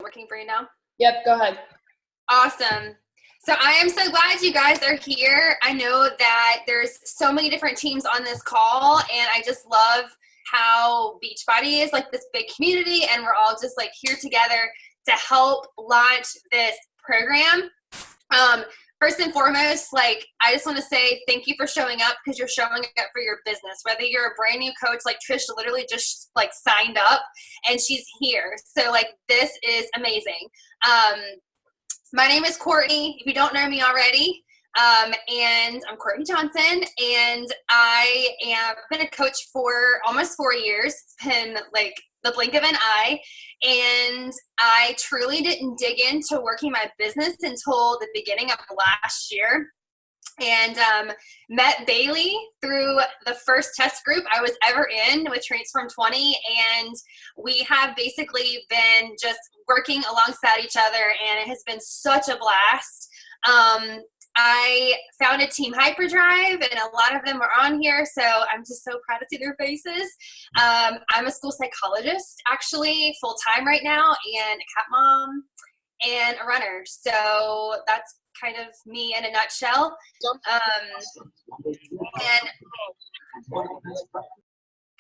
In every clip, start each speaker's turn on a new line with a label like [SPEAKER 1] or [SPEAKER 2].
[SPEAKER 1] Working for you now?
[SPEAKER 2] Yep, go ahead.
[SPEAKER 1] Awesome. So I am so glad you guys are here. I know that there's so many different teams on this call, and I just love how Beachbody is like this big community, and we're all just like here together to help launch this program. First and foremost, like, I just want to say thank you for showing up, because you're showing up for your business. Whether you're a brand new coach, like Trish literally just like signed up and she's here. So like, this is amazing. My name is Courtney, if you don't know me already. And I'm Courtney Johnson, and I have been a coach for almost 4 years. It's been like the blink of an eye, and I truly didn't dig into working my business until the beginning of last year, and met Bailey through the first test group I was ever in with Transform 20, and we have basically been just working alongside each other, and it has been such a blast. I founded Team Hyperdrive, and a lot of them are on here, so I'm just so proud to see their faces. I'm a school psychologist, actually, full-time right now, and a cat mom, and a runner. So that's kind of me in a nutshell.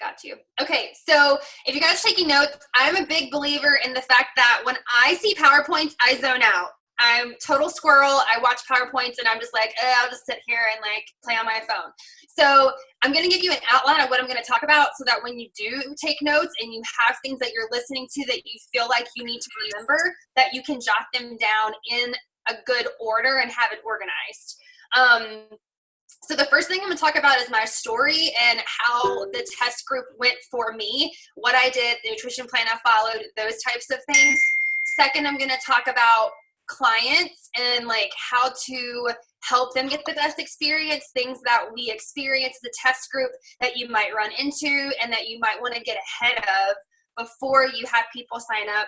[SPEAKER 1] Got you. Okay, so if you guys are taking notes, I'm a big believer in the fact that when I see PowerPoints, I zone out. I'm total squirrel. I watch PowerPoints and I'm just like, I'll just sit here and like play on my phone. So I'm going to give you an outline of what I'm going to talk about, so that when you do take notes and you have things that you're listening to that you feel like you need to remember, that you can jot them down in a good order and have it organized. So the first thing I'm going to talk about is my story and how the test group went for me, what I did, the nutrition plan I followed, those types of things. Second, I'm going to talk about clients and like how to help them get the best experience, things that we experience the test group that you might run into and that you might want to get ahead of before you have people sign up.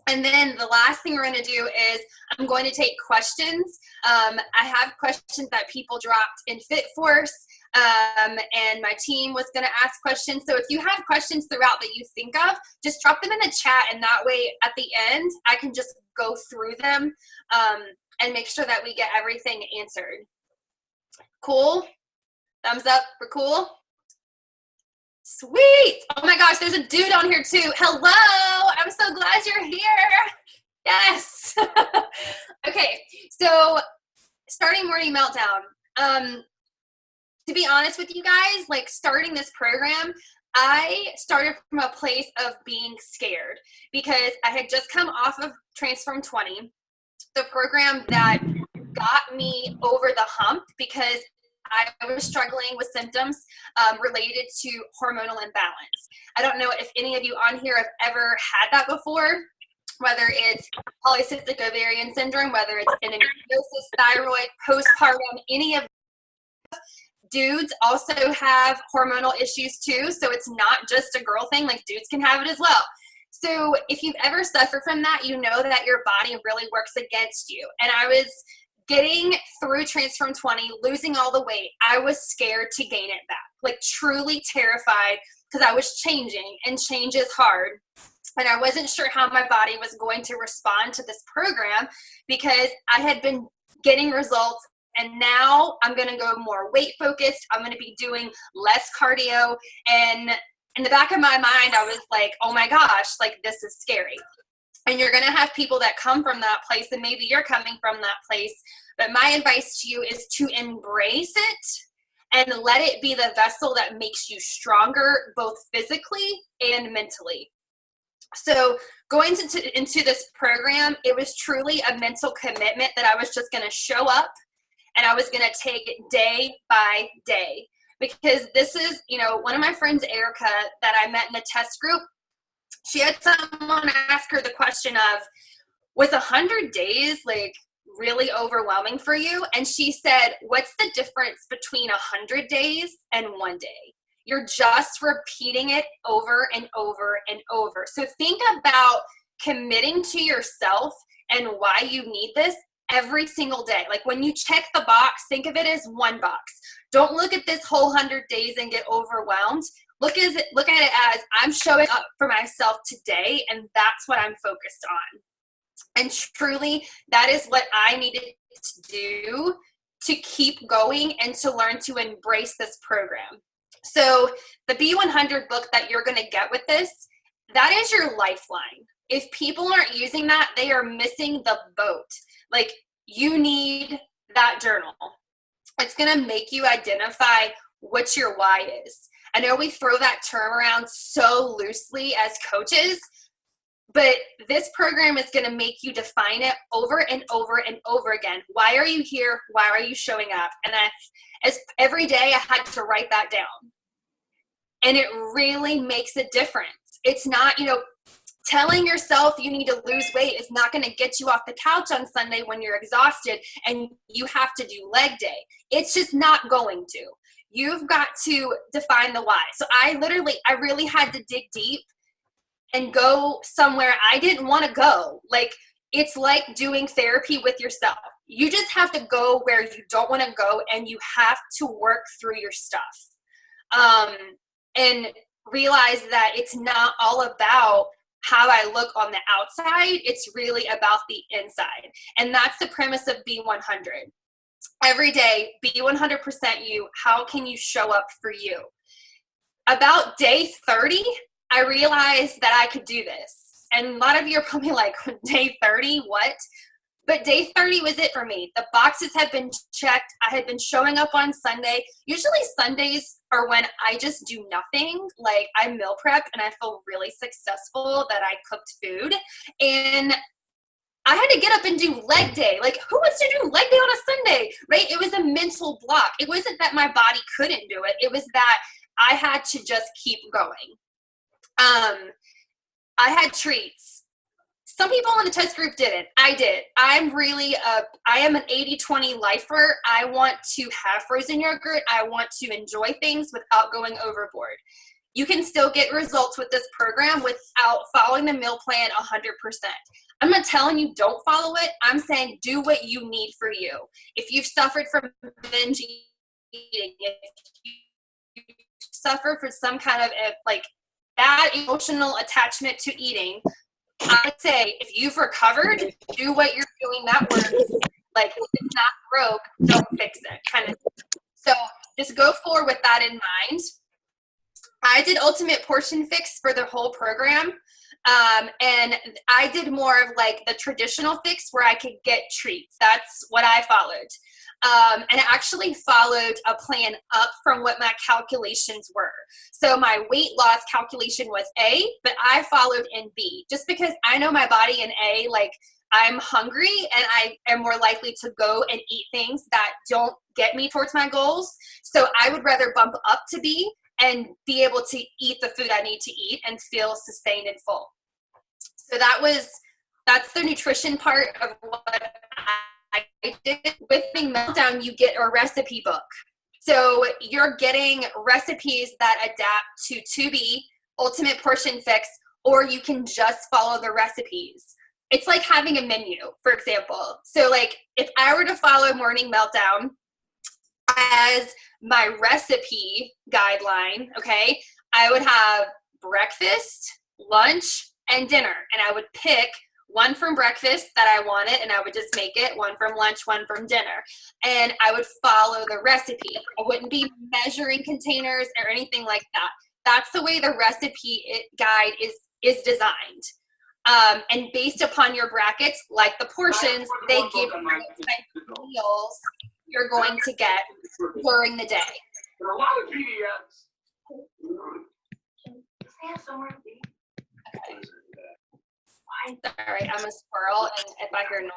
[SPEAKER 1] And then the last thing we're going to do is I'm going to take questions. I have questions that people dropped in FitForce, and my team was going to ask questions. So if you have questions throughout that you think of, just drop them in the chat, and that way at the end I can just go through them and make sure that we get everything answered. Cool? Thumbs up for cool? Sweet. Oh my gosh, there's a dude on here too. Hello. I'm so glad you're here. Yes. Okay, so starting morning meltdown. To be honest with you guys, like starting this program, I started from a place of being scared, because I had just come off of Transform 20, the program that got me over the hump, because I was struggling with symptoms related to hormonal imbalance. I don't know if any of you on here have ever had that before, whether it's polycystic ovarian syndrome, whether it's endometriosis, thyroid, postpartum, any of dudes also have hormonal issues too, so it's not just a girl thing, like dudes can have it as well. So if you've ever suffered from that, you know that your body really works against you. And I was getting through Transform 20, losing all the weight. I was scared to gain it back, like truly terrified, because I was changing, and change is hard. And I wasn't sure how my body was going to respond to this program, because I had been getting results, and now I'm going to go more weight focused. I'm going to be doing less cardio. And in the back of my mind, I was like, oh my gosh, like this is scary. And you're going to have people that come from that place, and maybe you're coming from that place. But my advice to you is to embrace it and let it be the vessel that makes you stronger, both physically and mentally. So going into this program, it was truly a mental commitment that I was just going to show up, and I was going to take it day by day. Because this is, you know, one of my friends, Erica, that I met in the test group, she had someone ask her the question of, was 100 days like really overwhelming for you? And she said, what's the difference between 100 days and 1 day? You're just repeating it over and over and over. So think about committing to yourself and why you need this every single day. Like when you check the box, think of it as one box. Don't look at this whole 100 days and get overwhelmed. look at it as I'm showing up for myself today, and that's what I'm focused on. And truly, that is what I needed to do to keep going and to learn to embrace this program. So the B100 book that you're going to get with this, that is your lifeline. If people aren't using that, they are missing the boat. Like, you need that journal. It's going to make you identify what your why is. I know we throw that term around so loosely as coaches, but this program is going to make you define it over and over and over again. Why are you here? Why are you showing up? And every day I had to write that down. And it really makes a difference. It's not, telling yourself you need to lose weight is not going to get you off the couch on Sunday when you're exhausted and you have to do leg day. It's just not going to. You've got to define the why. So I really had to dig deep and go somewhere I didn't want to go. Like, it's like doing therapy with yourself. You just have to go where you don't want to go, and you have to work through your stuff. And realize that it's not all about how I look on the outside. It's really about the inside. And that's the premise of B100. Every day, be 100% you. How can you show up for you? About day 30, I realized that I could do this. And a lot of you are probably like, day 30, what? But day 30 was it for me. The boxes had been checked. I had been showing up on Sunday. Usually Sundays are when I just do nothing. Like, I meal prep and I feel really successful that I cooked food. And I had to get up and do leg day. Like, who wants to do leg day on a Sunday, right? It was a mental block. It wasn't that my body couldn't do it. It was that I had to just keep going. I had treats. Some people in the test group didn't. I did. I am an 80-20 lifer. I want to have frozen yogurt. I want to enjoy things without going overboard. You can still get results with this program without following the meal plan 100%. I'm not telling you don't follow it. I'm saying do what you need for you. If you've suffered from binge eating, if you suffer from some kind of bad emotional attachment to eating, I would say if you've recovered, do what you're doing that works. Like, if it's not broke, don't fix it, kind of. So just go forward with that in mind. I did Ultimate Portion Fix for the whole program. And I did more of like the traditional fix where I could get treats. That's what I followed. And I actually followed a plan up from what my calculations were. So my weight loss calculation was A, but I followed in B, just because I know my body in A, like, I'm hungry and I am more likely to go and eat things that don't get me towards my goals. So I would rather bump up to B and be able to eat the food I need to eat and feel sustained and full. So that's the nutrition part of what I did. With Being Meltdown, you get a recipe book. So you're getting recipes that adapt to 2B, Ultimate Portion Fix, or you can just follow the recipes. It's like having a menu, for example. So like, if I were to follow Morning Meltdown as my recipe guideline, okay, I would have breakfast, lunch, and dinner. And I would pick one from breakfast that I wanted, and I would just make it, one from lunch, one from dinner. And I would follow the recipe. I wouldn't be measuring containers or anything like that. That's the way the recipe guide is designed. And based upon your brackets, like the portions, they give you the type of meals you're going to get during the day.
[SPEAKER 2] There are a lot of PDFs.
[SPEAKER 1] Okay. Sorry, I'm a squirrel, and if I hear noise,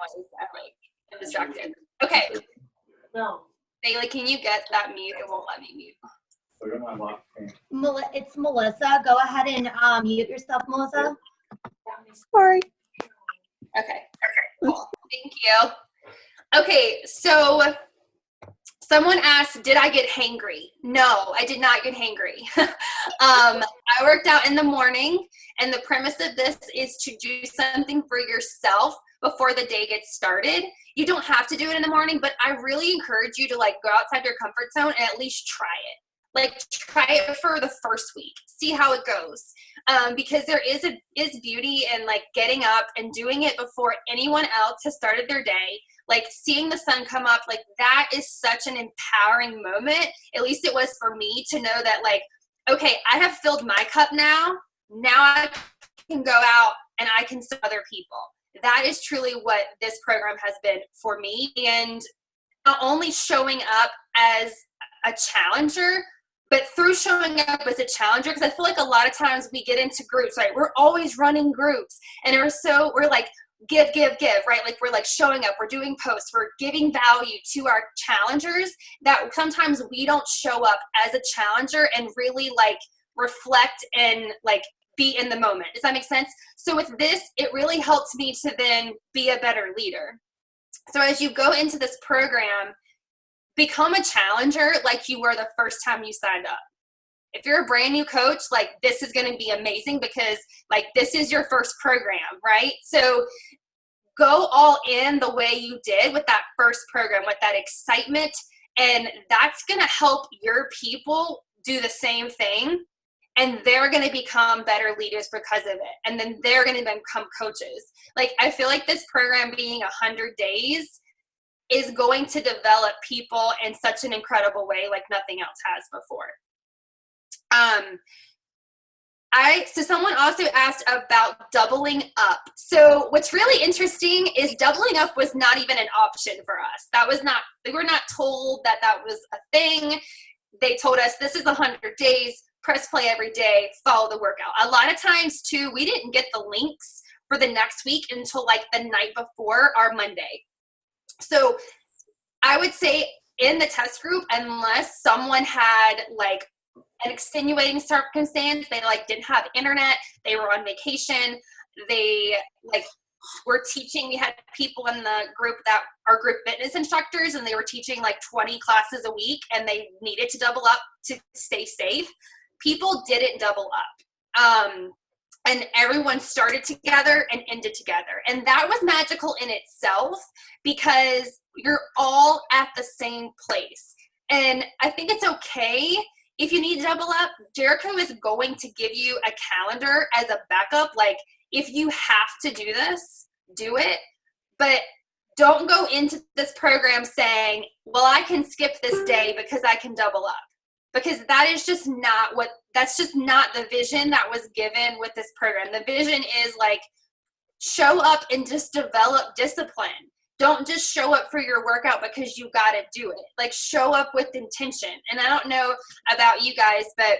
[SPEAKER 1] I'm distracted. Okay.
[SPEAKER 3] No.
[SPEAKER 1] Bailey, can you get that mute? It won't let me mute.
[SPEAKER 3] It's Melissa. Go ahead and mute yourself, Melissa.
[SPEAKER 4] Sorry.
[SPEAKER 1] Okay. Cool. Thank you. Okay, so someone asked, did I get hangry? No, I did not get hangry. I worked out in the morning, and the premise of this is to do something for yourself before the day gets started. You don't have to do it in the morning, but I really encourage you to go outside your comfort zone and at least try it. like try it for the first week, see how it goes. Because there is beauty in like getting up and doing it before anyone else has started their day. Like seeing the sun come up, like that is such an empowering moment. At least it was for me to know that like, okay, I have filled my cup now. Now I can go out and I can serve other people. That is truly what this program has been for me. And not only showing up as a challenger, but through showing up as a challenger, because I feel like a lot of times we get into groups, right? We're always running groups and we're like, give, right? Like we're like showing up, we're doing posts, we're giving value to our challengers, that sometimes we don't show up as a challenger and really like reflect and like be in the moment. Does that make sense? So with this, it really helped me to then be a better leader. So as you go into this program, become a challenger like you were the first time you signed up. If you're a brand new coach, like this is going to be amazing because like this is your first program, right? So go all in the way you did with that first program, with that excitement, and that's going to help your people do the same thing, and they're going to become better leaders because of it, and then they're going to become coaches. Like I feel like this program being 100 days is going to develop people in such an incredible way like nothing else has before. So someone also asked about doubling up. So what's really interesting is doubling up was not even an option for us. We were not told that that was a thing. They told us this is 100 days, press play every day, follow the workout. A lot of times too, we didn't get the links for the next week until like the night before our Monday. So I would say in the test group, unless someone had like an extenuating circumstance, they like didn't have internet, they were on vacation, they like were teaching, we had people in the group that are group fitness instructors and they were teaching like 20 classes a week and they needed to double up to stay safe. People didn't double up. And everyone started together and ended together. And that was magical in itself because you're all at the same place. And I think it's okay if you need to double up. Jericho is going to give you a calendar as a backup. Like if you have to do this, do it. But don't go into this program saying, well, I can skip this day because I can double up. Because that is just not that's just not the vision that was given with this program. The vision is like, show up and just develop discipline. Don't just show up for your workout because you got to do it. Like show up with intention. And I don't know about you guys, but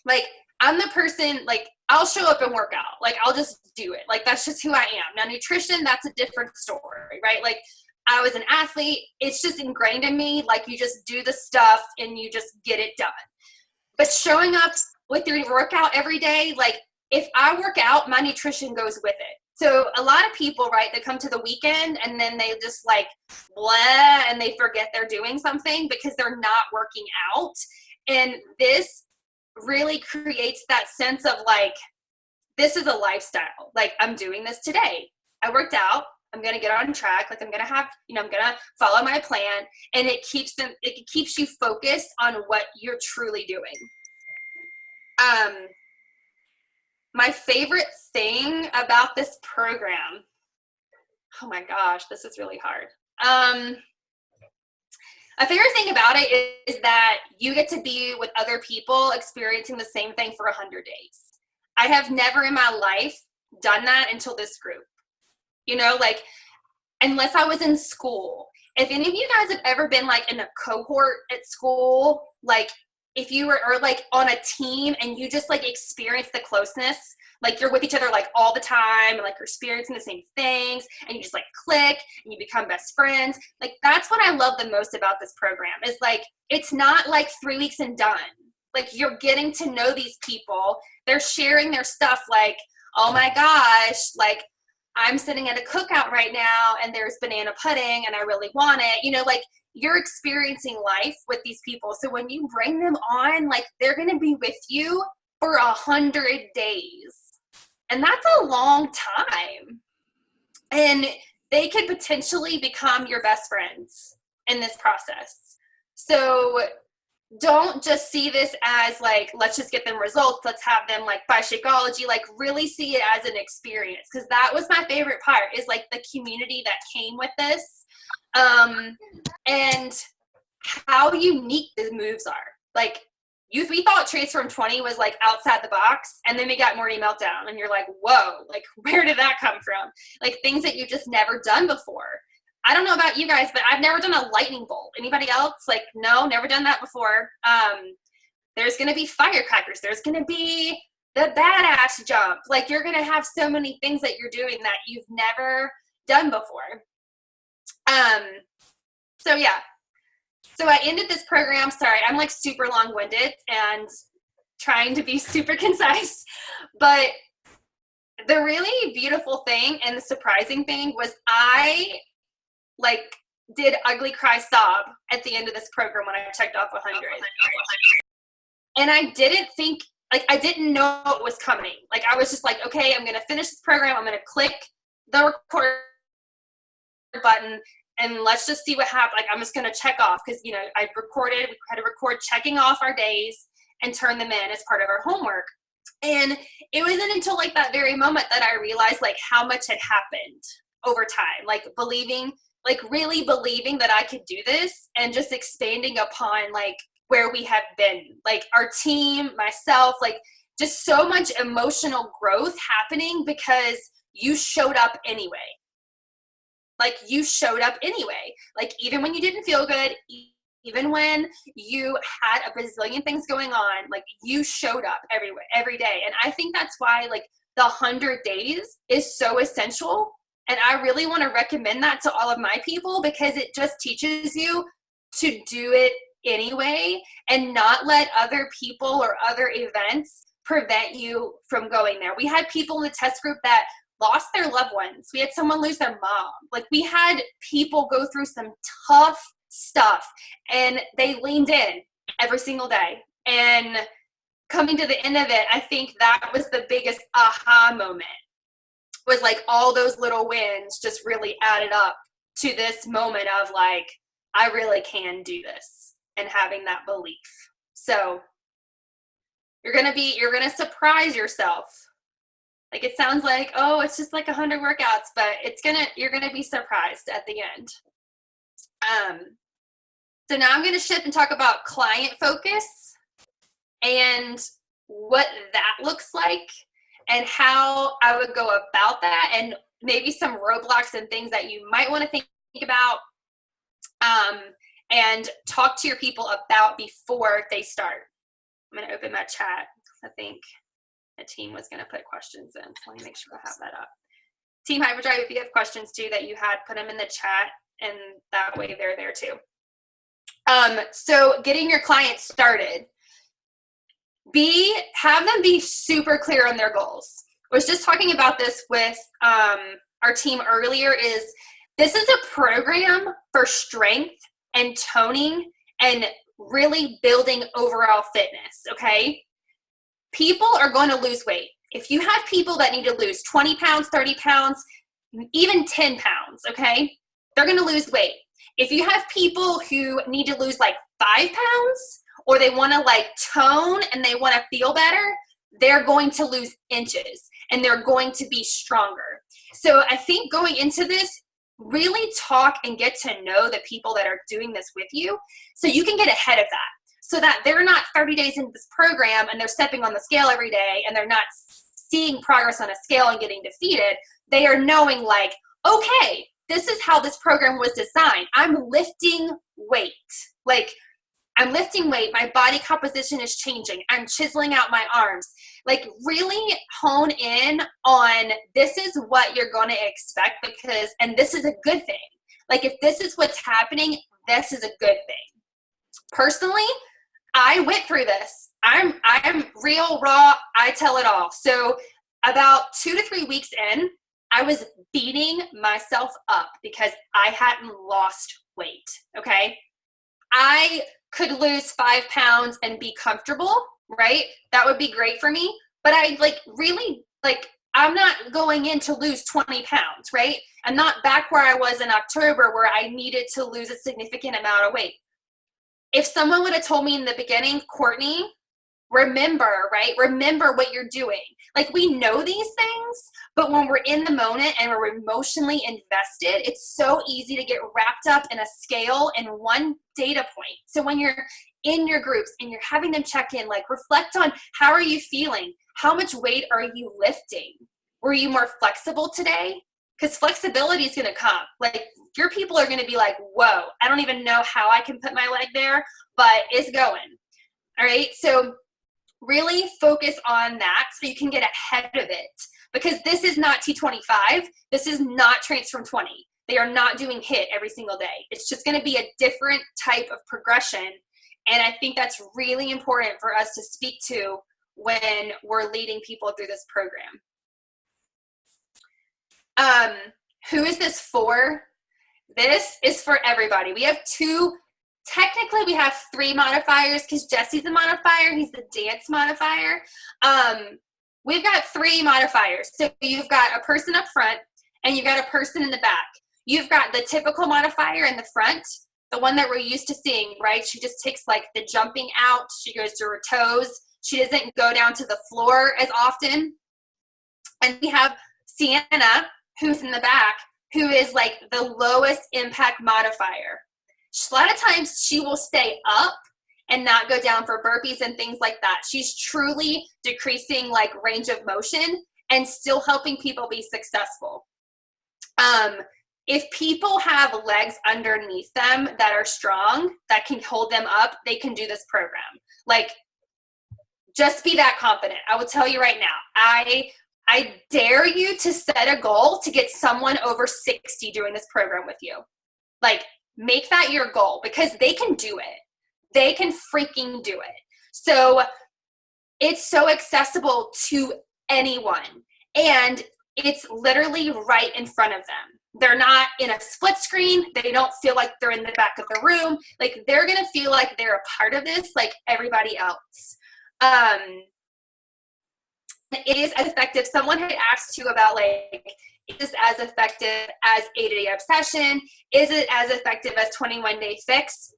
[SPEAKER 1] like I'm the person, like I'll show up and work out. Like I'll just do it. Like that's just who I am. Now nutrition, that's a different story, right? Like I was an athlete. It's just ingrained in me. Like you just do the stuff and you just get it done. But showing up with your workout every day, like if I work out, my nutrition goes with it. So a lot of people, right, they come to the weekend and then they just like blah and they forget they're doing something because they're not working out. And this really creates that sense of like, this is a lifestyle. Like I'm doing this today. I worked out. I'm going to get on track. Like I'm going to have, I'm going to follow my plan, and it keeps you focused on what you're truly doing. My favorite thing about this program, oh my gosh, this is really hard. My favorite thing about it is that you get to be with other people experiencing the same thing for 100 days. I have never in my life done that until this group. You know, like, unless I was in school. If any of you guys have ever been like in a cohort at school, like if you were, or like on a team and you just like experience the closeness, like you're with each other like all the time and like you're experiencing the same things and you just like click and you become best friends. Like that's what I love the most about this program is like, it's not like 3 weeks and done. Like you're getting to know these people. They're sharing their stuff like, oh my gosh, like I'm sitting at a cookout right now and there's banana pudding and I really want it. You know, like you're experiencing life with these people. So when you bring them on, like they're going to be with you for 100 days. And that's a long time. And they could potentially become your best friends in this process. So don't just see this as like, let's just get them results. Let's have them like buy Shakeology, like really see it as an experience. Cause that was my favorite part, is like the community that came with this. And how unique the moves are. Like we thought Transform 20 was like outside the box, and then we got Morning Meltdown and you're like, whoa, like where did that come from? Like things that you've just never done before. I don't know about you guys, but I've never done a lightning bolt. Anybody else? Like, no, never done that before. There's going to be firecrackers. There's going to be the badass jump. Like, you're going to have so many things that you're doing that you've never done before. So yeah. So I ended this program. Sorry, I'm like super long-winded and trying to be super concise. But the really beautiful thing and the surprising thing was I like did ugly cry sob at the end of this program when I checked off 100. And I didn't think, like, I didn't know it was coming. Like, I was just like, okay, I'm going to finish this program. I'm going to click the record button and let's just see what happens. Like, I'm just going to check off because, you know, we had to record checking off our days and turn them in as part of our homework. And it wasn't until like that very moment that I realized like how much had happened over time, like really believing that I could do this and just expanding upon like where we have been, like our team, myself, like just so much emotional growth happening because you showed up anyway. Like you showed up anyway. Like even when you didn't feel good, even when you had a bazillion things going on, like you showed up every day. And I think that's why like the 100 days is so essential. And I really want to recommend that to all of my people because it just teaches you to do it anyway and not let other people or other events prevent you from going there. We had people in the test group that lost their loved ones. We had someone lose their mom. Like we had people go through some tough stuff and they leaned in every single day. And coming to the end of it, I think that was the biggest aha moment, was like all those little wins just really added up to this moment of like, I really can do this and having that belief. So you're going to surprise yourself. Like it sounds like, oh, it's just like 100 workouts, but you're going to be surprised at the end. So now I'm going to shift and talk about client focus and what that looks like and how I would go about that and maybe some roadblocks and things that you might want to think about and talk to your people about before they start. I'm going to open my chat. I think the team was going to put questions in. So let me make sure I have that up. Team Hyperdrive, if you have questions too that you had, put them in the chat and that way they're there too. So getting your clients started. Have them be super clear on their goals. I was just talking about this with our team earlier. This is a program for strength and toning and really building overall fitness, okay? People are going to lose weight. If you have people that need to lose 20 pounds, 30 pounds, even 10 pounds, okay? They're going to lose weight. If you have people who need to lose like 5 pounds or they want to like tone and they want to feel better, they're going to lose inches and they're going to be stronger. So I think going into this, really talk and get to know the people that are doing this with you so you can get ahead of that so that they're not 30 days into this program and they're stepping on the scale every day and they're not seeing progress on a scale and getting defeated. They are knowing like, okay, this is how this program was designed. I'm lifting weight. Like I'm lifting weight. My body composition is changing. I'm chiseling out my arms. Like really hone in on this is what you're going to expect and this is a good thing. Like if this is what's happening, this is a good thing. Personally, I went through this. I'm real, raw. I tell it all. So about 2 to 3 weeks in, I was beating myself up because I hadn't lost weight. Okay. I could lose 5 pounds and be comfortable, right? That would be great for me. But I I'm not going in to lose 20 pounds, right? I'm not back where I was in October where I needed to lose a significant amount of weight. if someone would have told me in the beginning, Courtney, remember, right? Remember what you're doing. Like, we know these things, but when we're in the moment and we're emotionally invested, it's so easy to get wrapped up in a scale and one data point. So when you're in your groups and you're having them check in, like, reflect on, how are you feeling? How much weight are you lifting? Were you more flexible today? Because flexibility is going to come. Like, your people are going to be like, whoa, I don't even know how I can put my leg there, but it's going. All right. So really focus on that so you can get ahead of it, because this is not T25. This is not Transform 20. They are not doing HIIT every single day. It's just going to be a different type of progression. And I think that's really important for us to speak to when we're leading people through this program. Who is this for? This is for everybody. We have technically we have 3 modifiers, because Jesse's a modifier. He's the dance modifier. We've got 3 modifiers. So you've got a person up front and you've got a person in the back. You've got the typical modifier in the front, the one that we're used to seeing, right? She just takes like the jumping out. She goes to her toes. She doesn't go down to the floor as often. And we have Sienna, who's in the back, who is like the lowest impact modifier. A lot of times she will stay up and not go down for burpees and things like that. She's truly decreasing like range of motion and still helping people be successful. If people have legs underneath them that are strong, that can hold them up, they can do this program. Like, just be that confident. I will tell you right now, I dare you to set a goal to get someone over 60 doing this program with you. Like, make that your goal, because they can do it. They can freaking do it. So it's so accessible to anyone. And it's literally right in front of them. They're not in a split screen. They don't feel like they're in the back of the room. Like, they're going to feel like they're a part of this like everybody else. It is as effective. Someone had asked you about, like, is this as effective as 80-day obsession? Is it as effective as 21-day fix?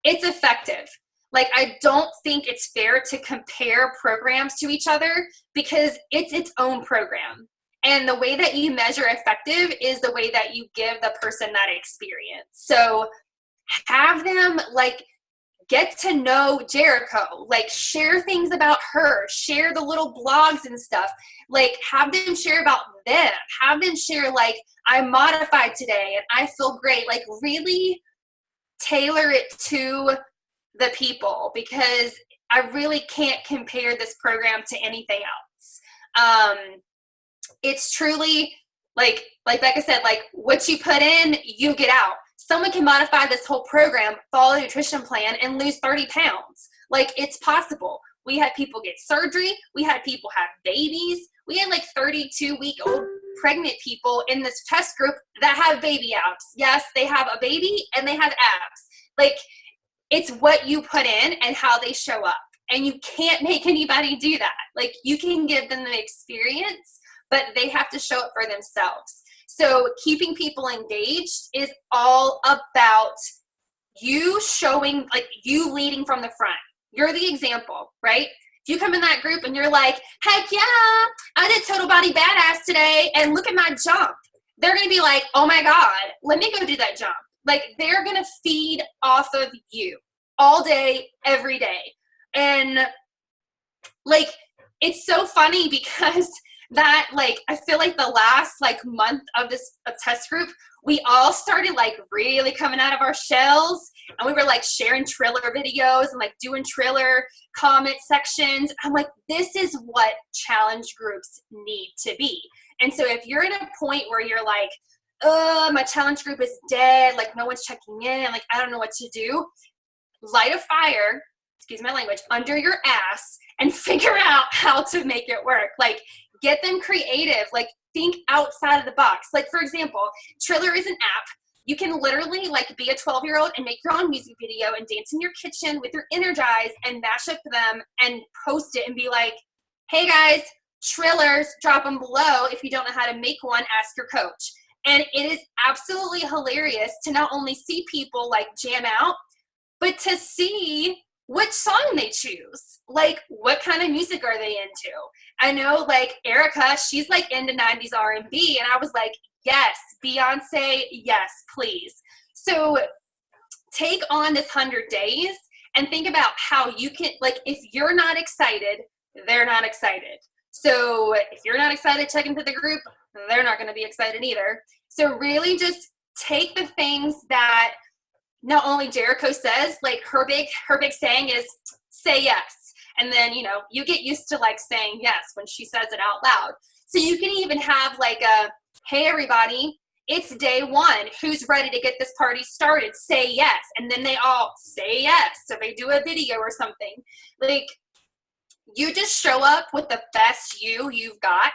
[SPEAKER 1] It's effective. Like, I don't think it's fair to compare programs to each other, because it's its own program. And the way that you measure effective is the way that you give the person that experience. So have them, like, get to know Jericho, like, share things about her, share the little blogs and stuff, like, have them share about them, have them share, like, I modified today and I feel great. Like, really tailor it to the people, because I really can't compare this program to anything else. It's truly like Becca said, like, what you put in, you get out. Someone can modify this whole program, follow a nutrition plan, and lose 30 pounds. Like, it's possible. We had people get surgery. We had people have babies. We had like 32-week-old pregnant people in this test group that have baby abs. Yes, they have a baby and they have abs. Like, it's what you put in and how they show up. And you can't make anybody do that. Like, you can give them the experience, but they have to show up for themselves. So keeping people engaged is all about you showing, like, you leading from the front. You're the example, right? If you come in that group and you're like, heck yeah, I did total body badass today and look at my jump. They're going to be like, oh my God, let me go do that jump. Like, they're going to feed off of you all day, every day. And, like, it's so funny because that, like, I feel like the last, like, month of this test group, we all started, like, really coming out of our shells, and we were, like, sharing Triller videos and, like, doing Triller comment sections. I'm like, this is what challenge groups need to be. And so if you're at a point where you're like, my challenge group is dead, like, no one's checking in, like, I don't know what to do, light a fire, excuse my language, under your ass and figure out how to make it work. Like, get them creative, like, think outside of the box. Like, for example, Triller is an app. You can literally, like, be a 12-year-old and make your own music video and dance in your kitchen with your Energize and mash up them and post it and be like, hey guys, Trillers, drop them below. If you don't know how to make one, ask your coach. And it is absolutely hilarious to not only see people, like, jam out, but to see which song they choose. Like, what kind of music are they into? I know, like, Erica, she's like into 90s R&B, and I was like, yes, Beyonce, yes, please. So take on this 100 days and think about how you can, like, if you're not excited, they're not excited. So if you're not excited, check into the group, they're not going to be excited either. So really just take the things that not only Jericho says, like her big saying is say yes. And then, you know, you get used to like saying yes when she says it out loud. So you can even have like a, hey, everybody, it's day one. Who's ready to get this party started? Say yes. And then they all say yes. So they do a video or something. Like, you just show up with the best you've got,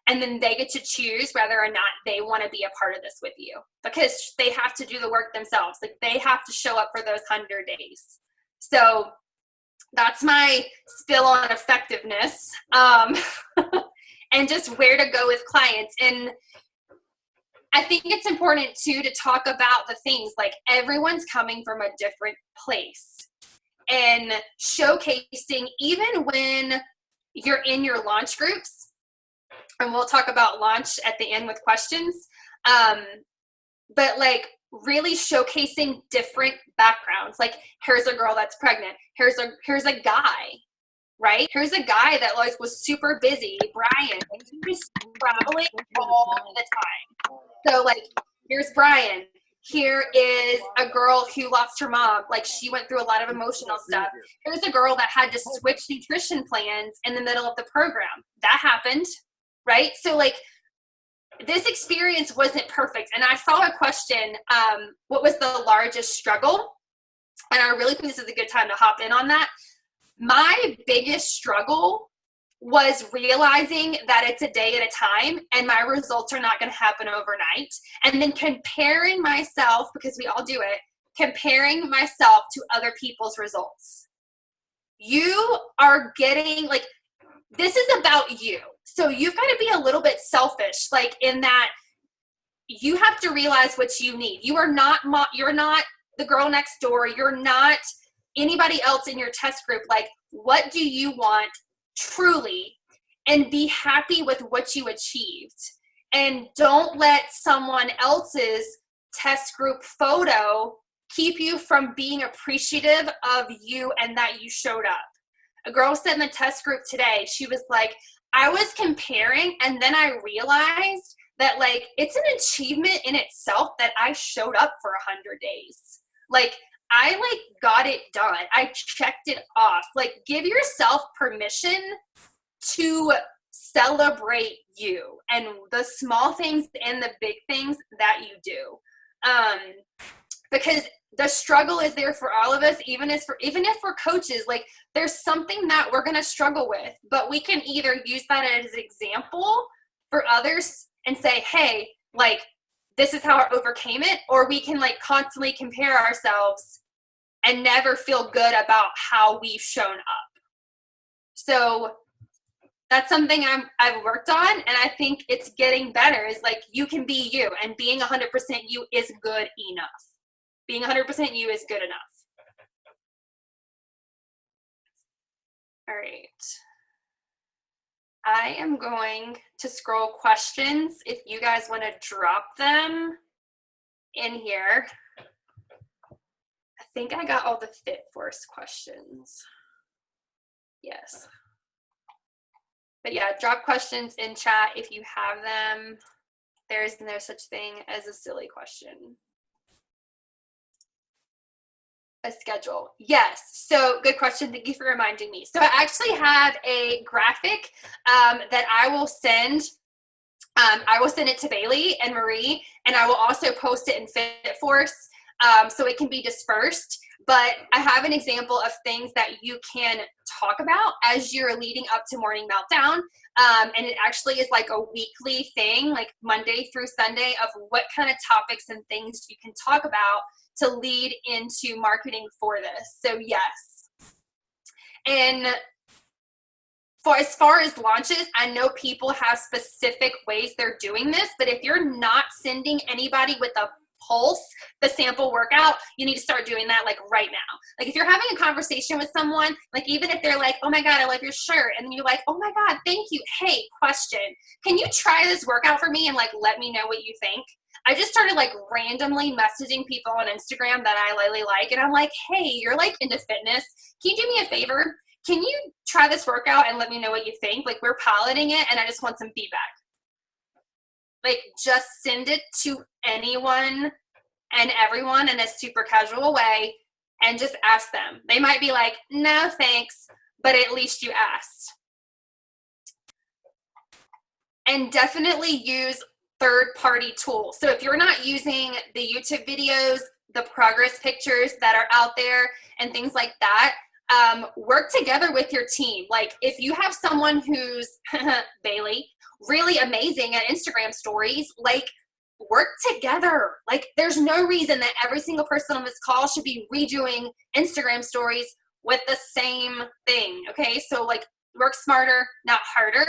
[SPEAKER 1] and then they get to choose whether or not they want to be a part of this with you, because they have to do the work themselves. Like, they have to show up for those 100 days. So that's my spill on effectiveness, and just where to go with clients. And I think it's important too to talk about the things, like, everyone's coming from a different place, and showcasing, even when you're in your launch groups, and we'll talk about launch at the end with questions, but like really showcasing different backgrounds. Like, here's a girl that's pregnant, here's a guy, right? Here's a guy that like was super busy, Brian, and he was traveling all the time. So like, here's Brian. Here is a girl who lost her mom. Like, she went through a lot of emotional stuff. Here's a girl that had to switch nutrition plans in the middle of the program. That happened, right? So like, this experience wasn't perfect. And I saw a question, what was the largest struggle? And I really think this is a good time to hop in on that. My biggest struggle was realizing that it's a day at a time and my results are not going to happen overnight. And then comparing myself, because we all do it, comparing myself to other people's results. You are getting, like, this is about you. So you've got to be a little bit selfish, like, in that you have to realize what you need. You're not the girl next door. You're not anybody else in your test group. Like, what do you want truly, and be happy with what you achieved, and don't let someone else's test group photo keep you from being appreciative of you and that you showed up. A girl said in the test group today, she was like, I was comparing, and then I realized that like it's an achievement in itself that I showed up for 100 days. Like, I like got it done. I checked it off. Like, give yourself permission to celebrate you and the small things and the big things that you do. Because the struggle is there for all of us, even if we're coaches. Like, there's something that we're going to struggle with, but we can either use that as an example for others and say, hey, like, this is how I overcame it, or we can like constantly compare ourselves and never feel good about how we've shown up. So that's something I've worked on, and I think it's getting better. Is like, you can be you, and being 100% you is good enough. Being 100% you is good enough. All right. I am going to scroll questions if you guys want to drop them in here. I think I got all the Fit Force questions. Yes. But yeah, drop questions in chat if you have them. There is no such thing as a silly question. A schedule. Yes. So good question. Thank you for reminding me. So I actually have a graphic that I will send. I will send it to Bailey and Marie, and I will also post it in Fit Force so it can be dispersed. But I have an example of things that you can talk about as you're leading up to Morning Meltdown. And it actually is like a weekly thing, like Monday through Sunday, of what kind of topics and things you can talk about to lead into marketing for this. So yes. And as far as launches, I know people have specific ways they're doing this, but if you're not sending anybody with a pulse the sample workout, you need to start doing that like right now. Like if you're having a conversation with someone, like even if they're like, oh my God, I love your shirt. And then you're like, oh my God, thank you. Hey, question, can you try this workout for me and like, let me know what you think? I just started like randomly messaging people on Instagram that I really like. And I'm like, hey, you're like into fitness. Can you do me a favor? Can you try this workout and let me know what you think? Like we're piloting it and I just want some feedback. Like just send it to anyone and everyone in a super casual way and just ask them. They might be like, no, thanks, but at least you asked. And definitely use third-party tools. So if you're not using the YouTube videos, the progress pictures that are out there and things like that, work together with your team. Like if you have someone who's Bailey, really amazing at Instagram stories, like work together. Like there's no reason that every single person on this call should be redoing Instagram stories with the same thing. Okay. So like work smarter, not harder.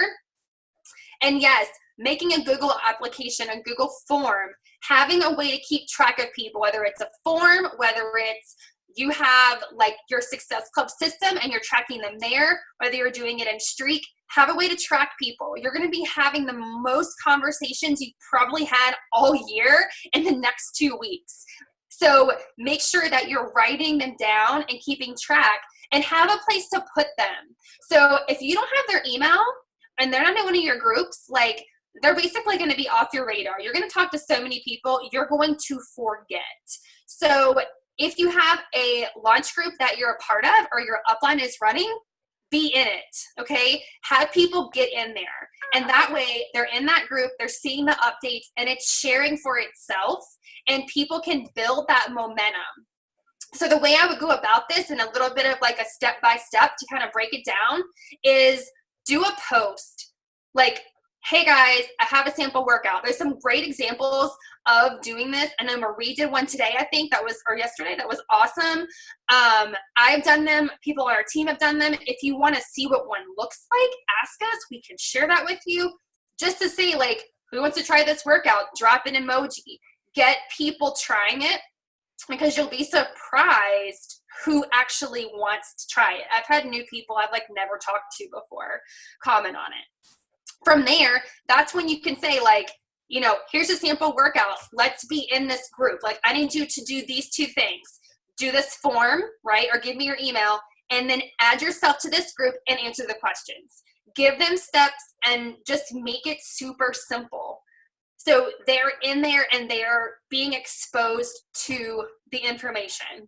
[SPEAKER 1] And yes, making a Google application, a Google form, having a way to keep track of people, whether it's a form, whether it's you have like your Success Club system and you're tracking them there, whether you're doing it in Streak, have a way to track people. You're going to be having the most conversations you've probably had all year in the next 2 weeks. So make sure that you're writing them down and keeping track and have a place to put them. So if you don't have their email and they're not in one of your groups, like they're basically going to be off your radar. You're going to talk to so many people, you're going to forget. So if you have a launch group that you're a part of or your upline is running, be in it, okay? Have people get in there. And that way they're in that group, they're seeing the updates and it's sharing for itself and people can build that momentum. So the way I would go about this and a little bit of like a step-by-step to kind of break it down is do a post like, hey guys, I have a sample workout. There's some great examples of doing this. I know Marie did one today, I think that was, or yesterday, that was awesome. I've done them, people on our team have done them. If you want to see what one looks like, ask us, we can share that with you. Just to say like, who wants to try this workout? Drop an emoji, get people trying it because you'll be surprised who actually wants to try it. I've had new people I've like never talked to before comment on it. From there, that's when you can say like, you know, here's a sample workout. Let's be in this group. Like I need you to do these 2 things. Do this form, right? Or give me your email and then add yourself to this group and answer the questions. Give them steps and just make it super simple. So they're in there and they're being exposed to the information.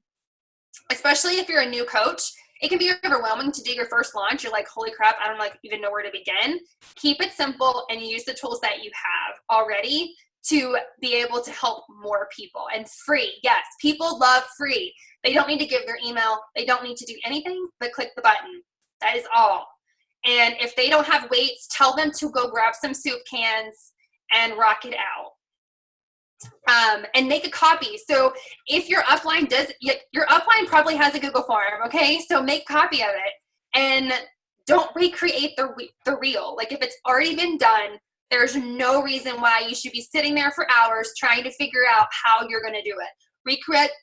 [SPEAKER 1] Especially if you're a new coach, it can be overwhelming to do your first launch. You're like, holy crap, I don't like even know where to begin. Keep it simple and use the tools that you have already to be able to help more people. And free, yes, people love free. They don't need to give their email. They don't need to do anything but click the button. That is all. And if they don't have weights, tell them to go grab some soup cans and rock it out. And make a copy. So if your upline your upline probably has a Google form, okay? So make a copy of it and don't recreate the reel. Like if it's already been done, there's no reason why you should be sitting there for hours trying to figure out how you're going to do it.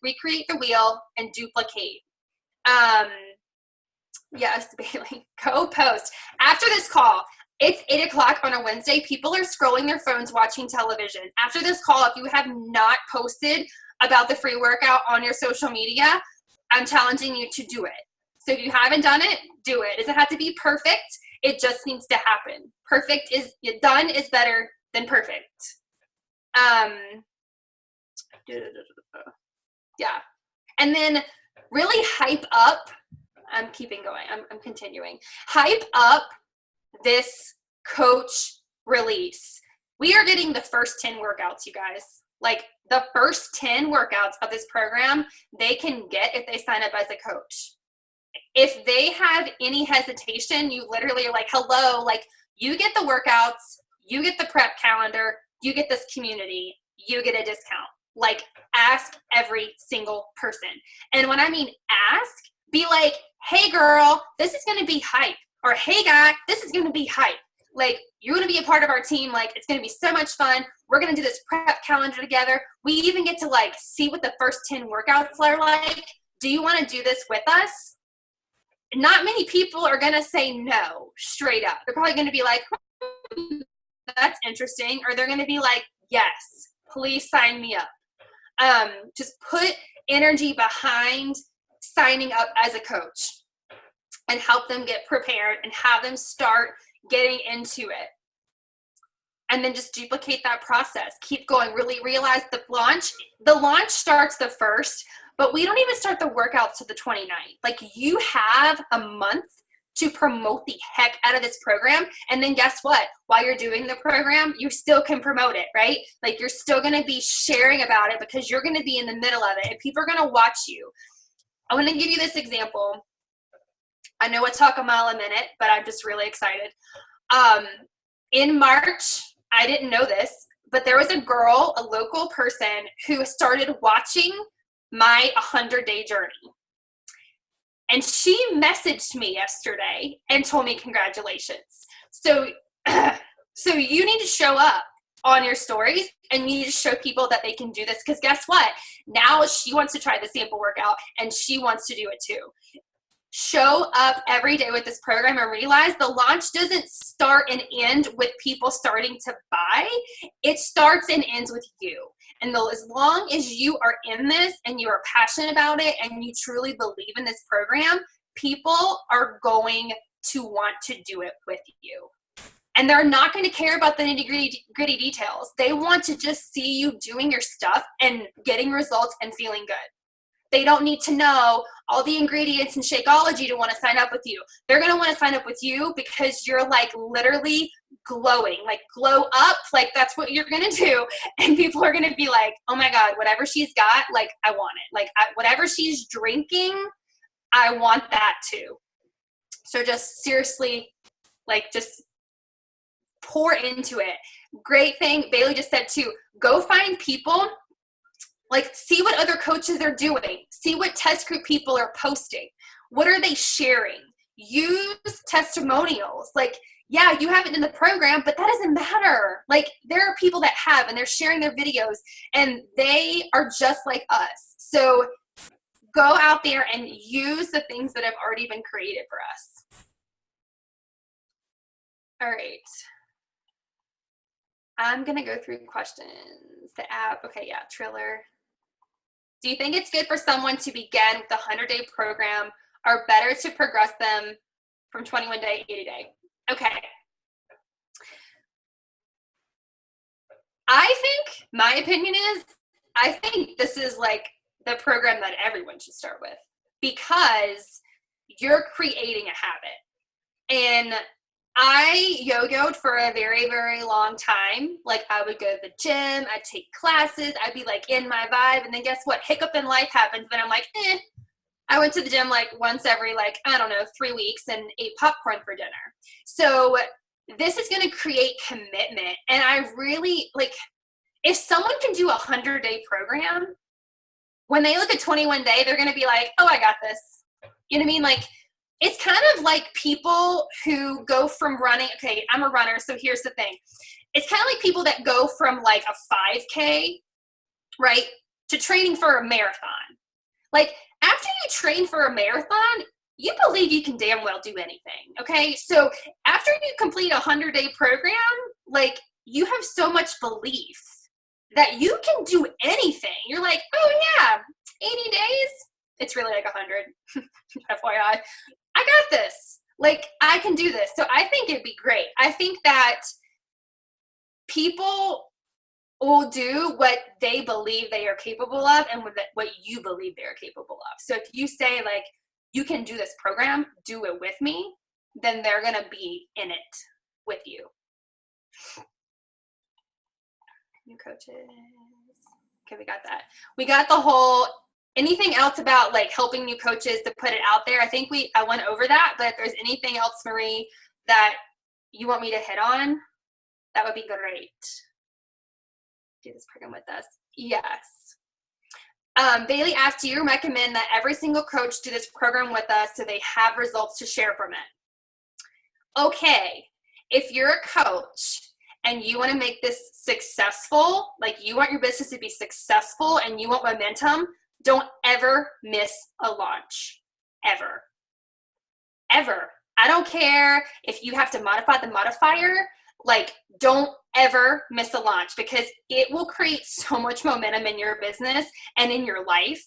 [SPEAKER 1] Recreate the wheel and duplicate. Yes, Bailey, go post. After this call, it's 8 o'clock on a Wednesday. People are scrolling their phones watching television. After this call, if you have not posted about the free workout on your social media, I'm challenging you to do it. So if you haven't done it, do it. It doesn't have to be perfect. It just needs to happen. Done is better than perfect. Yeah. And then really hype up. I'm keeping going. I'm continuing. Hype up this coach release. We are getting the first 10 workouts, you guys. Like the first 10 workouts of this program, they can get if they sign up as a coach. If they have any hesitation, you literally are like, hello, like you get the workouts, you get the prep calendar, you get this community, you get a discount. Like ask every single person. And when I mean ask, be like, hey girl, this is going to be hype. Or hey guy, this is going to be hype. like, you're going to be a part of our team. Like, it's going to be so much fun. We're going to do this prep calendar together. We even get to like see what the first 10 workouts are like. Do you want to do this with us? Not many people are going to say no straight up. They're probably going to be like, that's interesting. Or they're going to be like, yes, please sign me up. Just put energy behind signing up as a coach and help them get prepared and have them start getting into it. And then just duplicate that process. Keep going. Really realize the launch starts the 1st, but we don't even start the workouts to the 29th. Like, you have a month to promote the heck out of this program. And then guess what? While you're doing the program, you still can promote it, right? Like, you're still going to be sharing about it because you're going to be in the middle of it and people are going to watch you. I want to give you this example. I know we'll talk a mile a minute, but I'm just really excited. In March, I didn't know this, but there was a girl, a local person, who started watching my 100-day journey. And she messaged me yesterday and told me congratulations. So you need to show up on your stories and you need to show people that they can do this, because guess what? Now she wants to try the sample workout and she wants to do it too. Show up every day with this program and realize the launch doesn't start and end with people starting to buy. It starts and ends with you. And as long as you are in this and you are passionate about it and you truly believe in this program, people are going to want to do it with you. And they're not going to care about the nitty-gritty details. They want to just see you doing your stuff and getting results and feeling good. They don't need to know all the ingredients in Shakeology to want to sign up with you. They're going to want to sign up with you because you're like literally glowing, like glow up, like that's what you're going to do. And people are going to be like, oh my God, whatever she's got, like I want it. Like whatever she's drinking, I want that too. So just seriously, like just pour into it. Great thing Bailey just said too, go find people. Like, see what other coaches are doing. See what test group people are posting. What are they sharing? Use testimonials. Like, yeah, you haven't done the program, but that doesn't matter. Like, there are people that have, and they're sharing their videos, and they are just like us. So go out there and use the things that have already been created for us. All right. I'm going to go through questions. The app. Okay, yeah, Triller. Do you think it's good for someone to begin with the 100-day program or better to progress them from 21-day, 80-day? Okay. I think, my opinion is, I think this is like the program that everyone should start with because you're creating a habit. And I yo-yoed for a very, very long time. Like, I would go to the gym, I'd take classes, I'd be like in my vibe, and then guess what? Hiccup in life happens, then I'm like, I went to the gym like once every, like, I don't know, 3 weeks and ate popcorn for dinner. So this is going to create commitment. And I really, like, if someone can do a 100-day program, when they look at 21-day, they're going to be like, oh, I got this. You know what I mean? Like, it's kind of like people who go from running, okay, I'm a runner, so here's the thing. It's kind of like people that go from like a 5K, right, to training for a marathon. Like, after you train for a marathon, you believe you can damn well do anything, okay? So after you complete a 100-day program, like, you have so much belief that you can do anything. You're like, oh yeah, 80 days? It's really like 100, FYI. I got this. Like, I can do this. So I think it'd be great. I think that people will do what they believe they are capable of and what you believe they are capable of. So if you say, like, you can do this program, do it with me, then they're going to be in it with you. New coaches. Okay, we got that. We got the whole... Anything else about like helping new coaches to put it out there? I think I went over that, but if there's anything else, Marie, that you want me to hit on, that would be great. Do this program with us. Yes. Bailey asked, do you recommend that every single coach do this program with us so they have results to share from it? Okay. if you're a coach and you want to make this successful, like you want your business to be successful and you want momentum, don't ever miss a launch. Ever. Ever. I don't care if you have to modify the modifier, like don't ever miss a launch, because it will create so much momentum in your business and in your life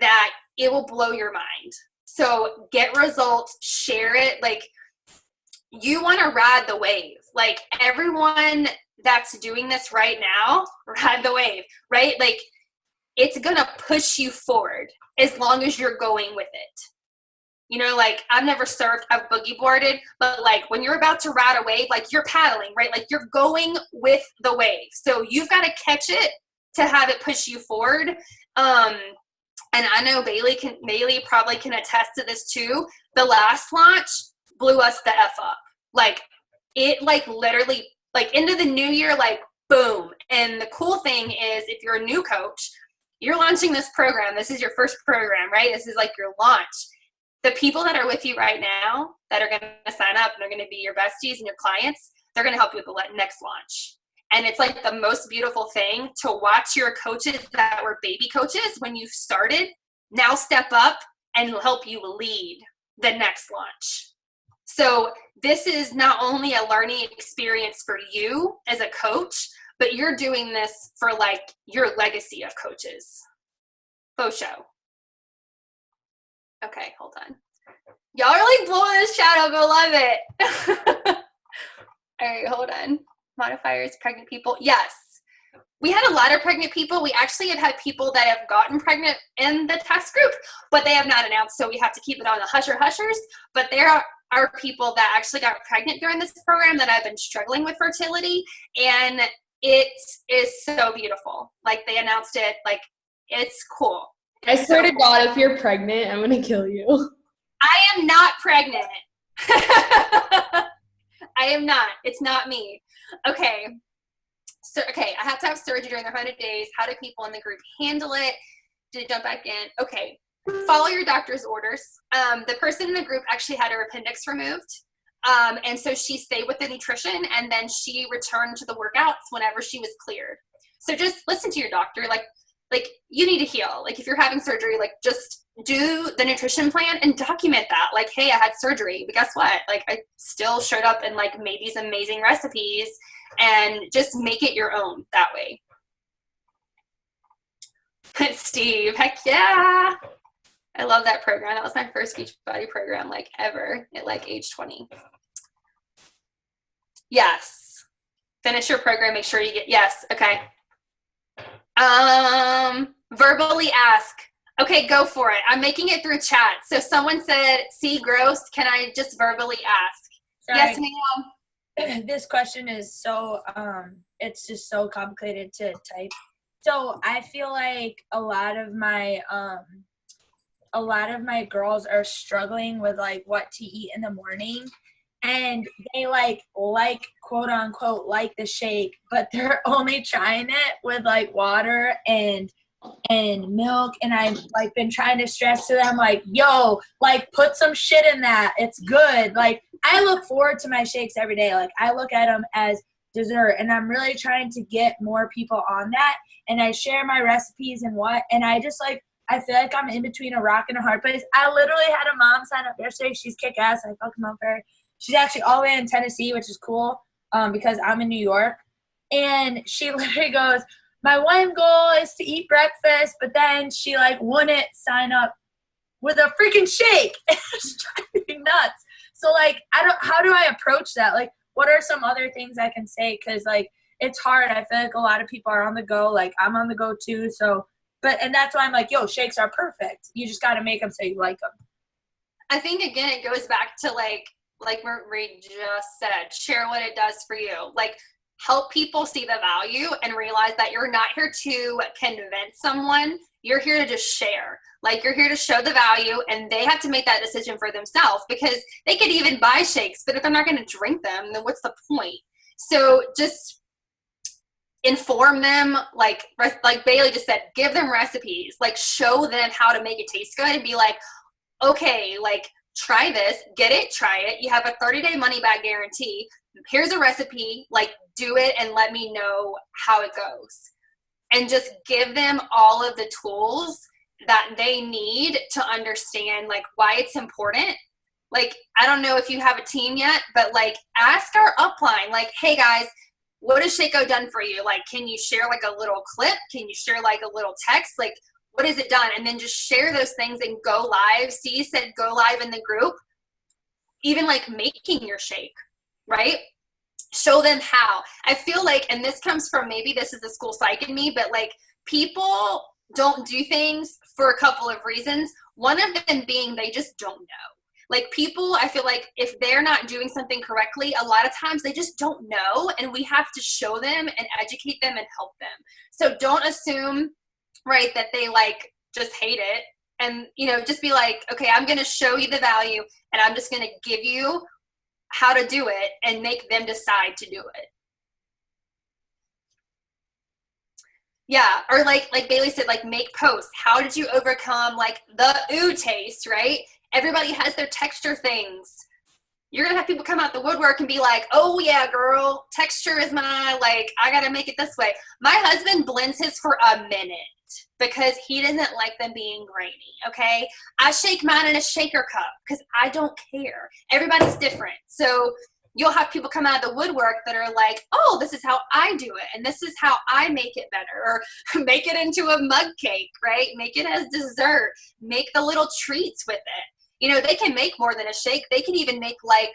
[SPEAKER 1] that it will blow your mind. So get results, share it. Like, you want to ride the wave. Like, everyone that's doing this right now, ride the wave, right? Like, it's going to push you forward as long as you're going with it. You know, like, I've never surfed, I've boogie boarded, but like when you're about to ride a wave, like you're paddling, right? Like you're going with the wave. So you've got to catch it to have it push you forward. And I know Bailey probably can attest to this too. The last launch blew us the F up. Like, it like literally, like into the new year, like boom. And the cool thing is, if you're a new coach, you're launching this program. This is your first program, right? This is like your launch. The people that are with you right now that are going to sign up and are going to be your besties and your clients, they're going to help you with the next launch. And it's like the most beautiful thing to watch your coaches that were baby coaches when you started now step up and help you lead the next launch. So this is not only a learning experience for you as a coach, but you're doing this for like your legacy of coaches. Faux show. Okay, hold on. Y'all are like blowing this chat up. I love it. All right, hold on. Modifiers, pregnant people. Yes. We had a lot of pregnant people. We actually have had people that have gotten pregnant in the test group, but they have not announced, so we have to keep it on the hushers. But there are people that actually got pregnant during this program that have been struggling with fertility, and it is so beautiful. Like, they announced it. Like, it's cool.
[SPEAKER 5] I swear to God, if you're pregnant, I'm going to kill you.
[SPEAKER 1] I am not pregnant. I am not. It's not me. Okay. So, okay, I have to have surgery during the 100 days. How do people in the group handle it? Did it jump back in? Okay. Follow your doctor's orders. The person in the group actually had her appendix removed. And so she stayed with the nutrition, and then she returned to the workouts whenever she was cleared. So just listen to your doctor. Like you need to heal. Like, if you're having surgery, like, just do the nutrition plan and document that. Like, hey, I had surgery, but guess what? Like, I still showed up and like made these amazing recipes, and just make it your own that way. Steve, heck yeah. I love that program. That was my first Beachbody program, like, ever at like age 20. Yes. Finish your program. Make sure you get, yes. Okay. Verbally ask. Okay, go for it. I'm making it through chat. So someone said, see, gross. Can I just verbally ask?
[SPEAKER 3] Sorry.
[SPEAKER 1] Yes, ma'am.
[SPEAKER 3] This question is so, it's just so complicated to type. So I feel like a lot of my girls are struggling with like what to eat in the morning, and they like quote unquote like the shake, but they're only trying it with like water and milk. And I've like been trying to stress to them, like, yo, like, put some shit in that. It's good. Like, I look forward to my shakes every day. Like, I look at them as dessert, and I'm really trying to get more people on that. And I share my recipes and I just like, I feel like I'm in between a rock and a hard place. I literally had a mom sign up yesterday. She's kick ass. I fucking love her. She's actually all the way in Tennessee, which is cool, because I'm in New York. And she literally goes, my one goal is to eat breakfast, but then she like wouldn't sign up with a freaking shake. It's driving me nuts. So like, how do I approach that? Like, what are some other things I can say? Cause like, it's hard. I feel like a lot of people are on the go. Like, I'm on the go too. So, and that's why I'm like, yo, shakes are perfect. You just got to make them so you like them.
[SPEAKER 1] I think, again, it goes back to like Marie just said, share what it does for you. Like, help people see the value and realize that you're not here to convince someone. You're here to just share. Like, you're here to show the value, and they have to make that decision for themselves, because they could even buy shakes, but if they're not going to drink them, then what's the point? So just inform them, like Bailey just said, give them recipes, like, show them how to make it taste good, and be like, okay, like, try this, get it, try it. You have a 30-day money back guarantee. Here's a recipe, like do it and let me know how it goes. And just give them all of the tools that they need to understand like why it's important. Like, I don't know if you have a team yet, but like ask our upline, like, hey guys, what has Shaco done for you? Like, can you share like a little clip? Can you share like a little text? Like, what has it done? And then just share those things and go live. C said go live in the group. Even like making your shake, right? Show them how. I feel like, and this comes from, maybe this is the school psych in me, but like people don't do things for a couple of reasons. One of them being they just don't know. Like people, I feel like if they're not doing something correctly, a lot of times they just don't know, and we have to show them and educate them and help them. So don't assume, right, that they like just hate it, and just be like, okay, I'm going to show you the value, and I'm just going to give you how to do it and make them decide to do it. Yeah, or like Bailey said, like make posts. How did you overcome like the ooh taste, right? Everybody has their texture things. You're gonna have people come out the woodwork and be like, oh yeah, girl, texture is my, like, I gotta make it this way. My husband blends his for a minute because he doesn't like them being grainy, okay? I shake mine in a shaker cup because I don't care. Everybody's different. So you'll have people come out of the woodwork that are like, oh, this is how I do it, and this is how I make it better, or make it into a mug cake, right? Make it as dessert. Make the little treats with it. They can make more than a shake. They can even make like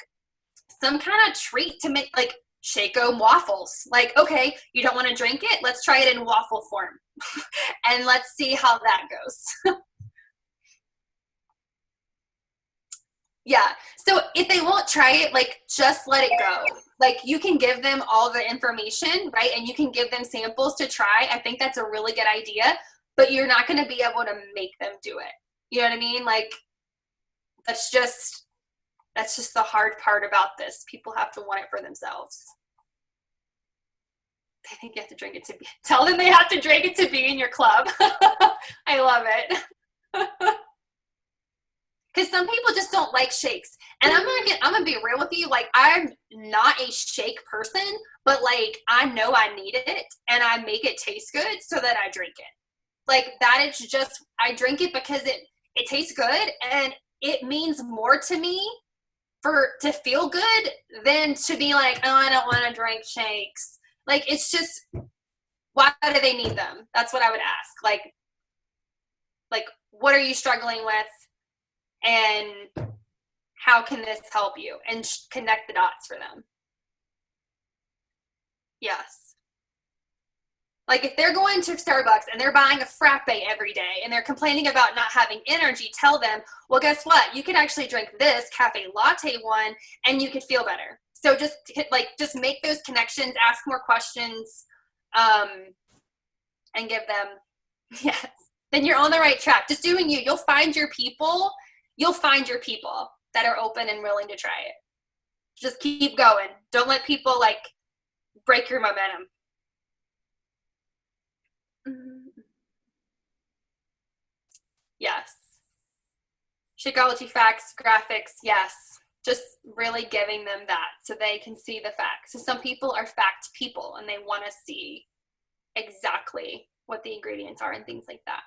[SPEAKER 1] some kind of treat to make like Shaco waffles. Like, okay, you don't want to drink it? Let's try it in waffle form. And let's see how that goes. Yeah. So if they won't try it, like just let it go. Like you can give them all the information, right? And you can give them samples to try. I think that's a really good idea, but you're not going to be able to make them do it. You know what I mean? Like that's just the hard part about this. People have to want it for themselves. They think you have to drink it to be. Tell them they have to drink it to be in your club. I love it. Because some people just don't like shakes. And I'm gonna be real with you. Like, I'm not a shake person, but like I know I need it and I make it taste good so that I drink it. Like that is just, I drink it because it tastes good and it means more to me to feel good than to be like, oh, I don't want to drink shakes. Like, it's just, why do they need them? That's what I would ask. Like, what are you struggling with? And how can this help you? And connect the dots for them. Yes. Like if they're going to Starbucks and they're buying a frappe every day and they're complaining about not having energy, tell them, well, guess what? You could actually drink this cafe latte one and you could feel better. So just make those connections, ask more questions, and give them, yes. Then you're on the right track. Just doing you. You'll find your people that are open and willing to try it. Just keep going. Don't let people like break your momentum. Yes. Shakeology facts, graphics, yes. Just really giving them that so they can see the facts. So some people are fact people and they want to see exactly what the ingredients are and things like that.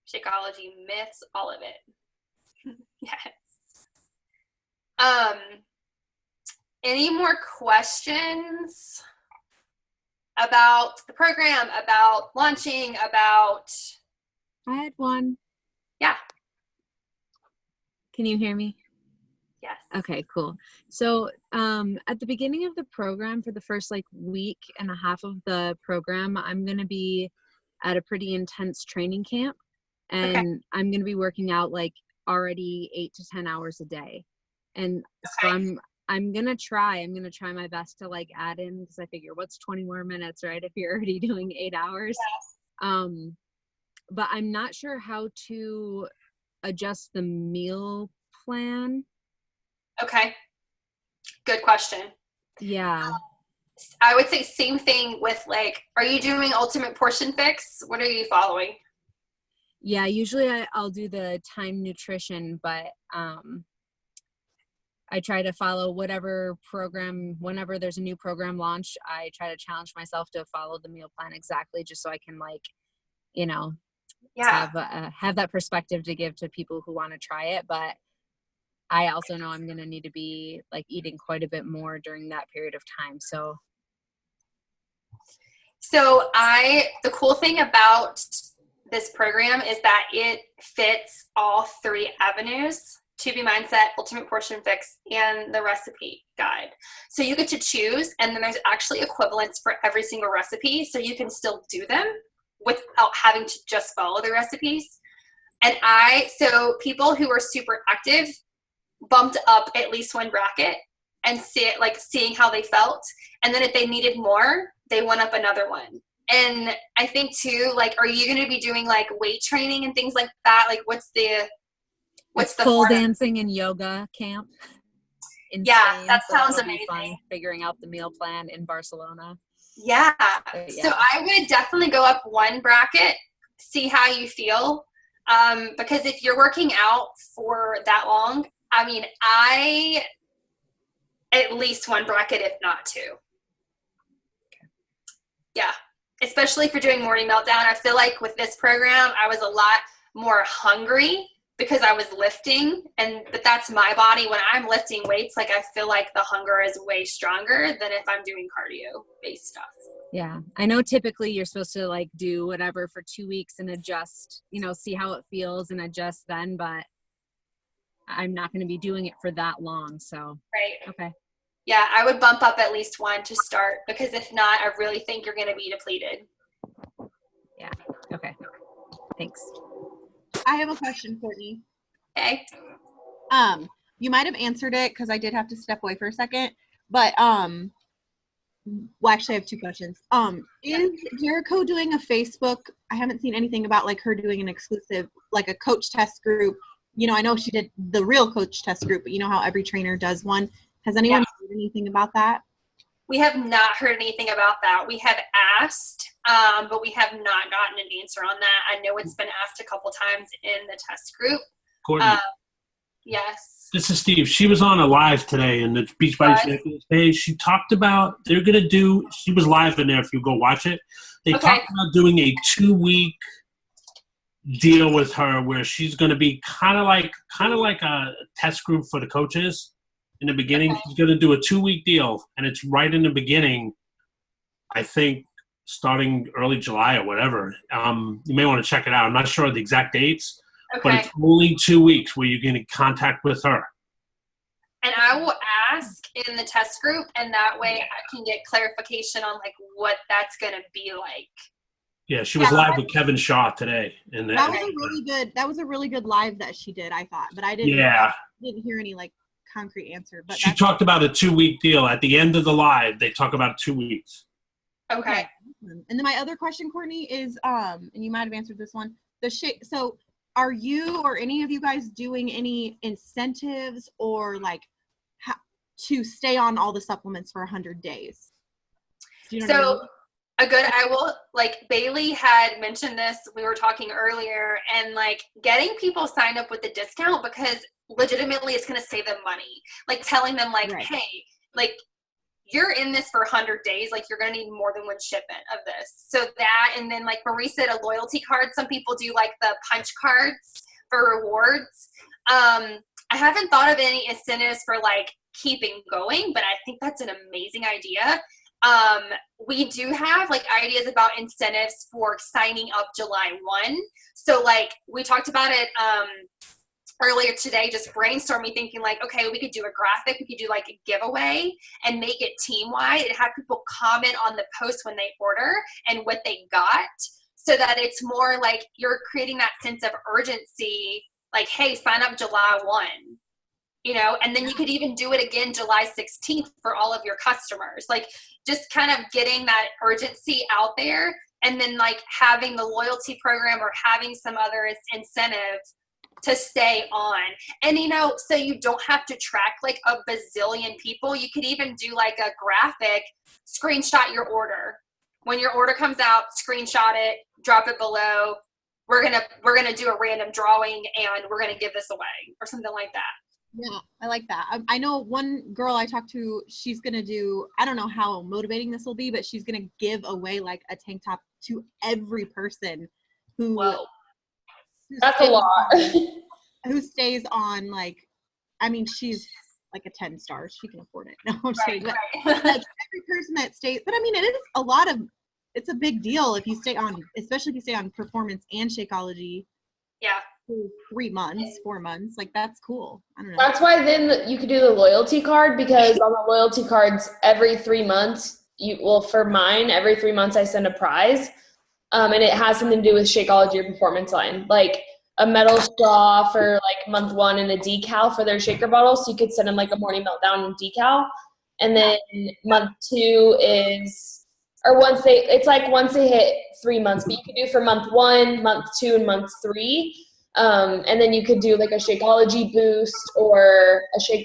[SPEAKER 1] Shakeology myths, all of it. Yes. Any more questions about the program, about launching, about...
[SPEAKER 4] I had one.
[SPEAKER 1] Yeah.
[SPEAKER 4] Can you hear me?
[SPEAKER 1] Yes.
[SPEAKER 4] Okay, cool. So at the beginning of the program, for the first like week and a half of the program, I'm going to be at a pretty intense training camp, and
[SPEAKER 1] okay.
[SPEAKER 4] I'm going to be working out like already 8 to 10 hours a day. And
[SPEAKER 1] okay.
[SPEAKER 4] so I'm going to try my best to like add in, because I figure what's 20 more minutes, right? If you're already doing 8 hours. Yes. But I'm not sure how to adjust the meal plan.
[SPEAKER 1] Okay. Good question.
[SPEAKER 4] Yeah.
[SPEAKER 1] I would say same thing with like, are you doing ultimate portion fix? What are you following?
[SPEAKER 4] Yeah, usually I'll do the time nutrition, but I try to follow whatever program, whenever there's a new program launched, I try to challenge myself to follow the meal plan exactly, just so I can
[SPEAKER 1] Yeah.
[SPEAKER 4] have that perspective to give to people who want to try it. But I also know I'm going to need to be eating quite a bit more during that period of time. So
[SPEAKER 1] the cool thing about this program is that it fits all 3 avenues: To Be Mindset, Ultimate Portion Fix, and the recipe guide. So you get to choose, and then there's actually equivalents for every single recipe, so you can still do them without having to just follow the recipes. And so people who are super active bumped up at least 1 bracket and seeing how they felt. And then if they needed more, they went up another one. And I think too, are you going to be doing weight training and things like that? What's the
[SPEAKER 4] pole dancing and yoga camp in Spain,
[SPEAKER 1] that sounds
[SPEAKER 4] that'll be
[SPEAKER 1] amazing.
[SPEAKER 4] fun, figuring out the meal plan in Barcelona.
[SPEAKER 1] Yeah. So I would definitely go up 1 bracket, see how you feel. Because if you're working out for that long, at least 1 bracket, if not 2. Yeah. Especially for doing morning meltdown. I feel like with this program, I was a lot more hungry because I was lifting, but that's my body. When I'm lifting weights, I feel like the hunger is way stronger than if I'm doing cardio based stuff.
[SPEAKER 4] Yeah. I know typically you're supposed to do whatever for 2 weeks and adjust, see how it feels and adjust then, but I'm not going to be doing it for that long. So,
[SPEAKER 1] right.
[SPEAKER 4] Okay.
[SPEAKER 1] Yeah. I would bump up at least 1 to start, because if not, I really think you're going to be depleted.
[SPEAKER 4] Yeah. Okay. Thanks.
[SPEAKER 6] I have a question, Courtney.
[SPEAKER 1] Okay.
[SPEAKER 6] You might have answered it because I did have to step away for a second, but well, actually, I have 2 questions. Is Jericho doing a Facebook? I haven't seen anything about her doing an exclusive, a coach test group. I know she did the real coach test group, but you know how every trainer does one. Has anyone heard anything about that?
[SPEAKER 1] We have not heard anything about that. We have asked, but we have not gotten an answer on that. I know it's been asked a couple times in the test group.
[SPEAKER 2] Courtney,
[SPEAKER 1] yes.
[SPEAKER 2] this is Steve. She was on a live today in the Beachbody Champions page. She talked about she was live in there if you go watch it. They talked about doing a 2-week deal with her where she's going to be kind of like a test group for the coaches. In the beginning, she's going to do a 2-week deal, and it's right in the beginning, I think, starting early July or whatever. You may want to check it out. I'm not sure of the exact dates, but it's only 2 weeks where you're getting contact with her.
[SPEAKER 1] And I will ask in the test group, and that way I can get clarification on what that's going to be like.
[SPEAKER 2] Yeah, she was live with Kevin Shaw today.
[SPEAKER 6] That was a really good live that she did, I thought, but I didn't hear any concrete answer. But
[SPEAKER 2] she talked about a 2-week deal. At the end of the live, they talk about 2 weeks.
[SPEAKER 1] Okay.
[SPEAKER 6] And then my other question, Courtney, is and you might have answered this one. So are you or any of you guys doing any incentives or to stay on all the supplements for 100 days? Do you know what I mean?
[SPEAKER 1] I will, Bailey had mentioned this, we were talking earlier, and getting people signed up with the discount, because legitimately it's going to save them money. Telling them hey, you're in this for 100 days, you're going to need more than 1 shipment of this. So that, and then Marie said, a loyalty card. Some people do the punch cards for rewards. I haven't thought of any incentives for keeping going, but I think that's an amazing idea. We do have ideas about incentives for signing up July 1. So we talked about it earlier today, just brainstorming, thinking okay, we could do a graphic, we could do a giveaway and make it team-wide and have people comment on the post when they order and what they got, so that it's more you're creating that sense of urgency, hey, sign up July 1. And then you could even do it again July 16th for all of your customers. Just kind of getting that urgency out there, and then having the loyalty program or having some other incentive to stay on. And, so you don't have to track a bazillion people. You could even do a graphic, screenshot your order. When your order comes out, screenshot it, drop it below, we're gonna do a random drawing and we're gonna give this away or something like that.
[SPEAKER 6] Yeah, I like that. I know one girl I talked to, she's going to do, I don't know how motivating this will be, but she's going to give away like a tank top to every person who
[SPEAKER 1] Whoa.
[SPEAKER 5] That's a lot.
[SPEAKER 6] who stays on, like, I mean, she's like a 10 stars. She can afford it. No, I'm just kidding. But like every person that stays, but I mean, it is a lot of, it's a big deal if you stay on, especially if you stay on performance and Shakeology.
[SPEAKER 1] Yeah.
[SPEAKER 6] 3 months, 4 months, like that's cool. I don't know.
[SPEAKER 5] That's why then you could do the loyalty card, because on the loyalty cards every 3 months, for mine, every 3 months I send a prize. And it has something to do with Shakeology or Performance Line, like a metal straw for like month 1 and a decal for their shaker bottle. So you could send them like a morning meltdown decal. And then month 2 is, or once they hit 3 months, but you could do for month 1, month 2, and month 3. And then you could do like a Shakeology boost or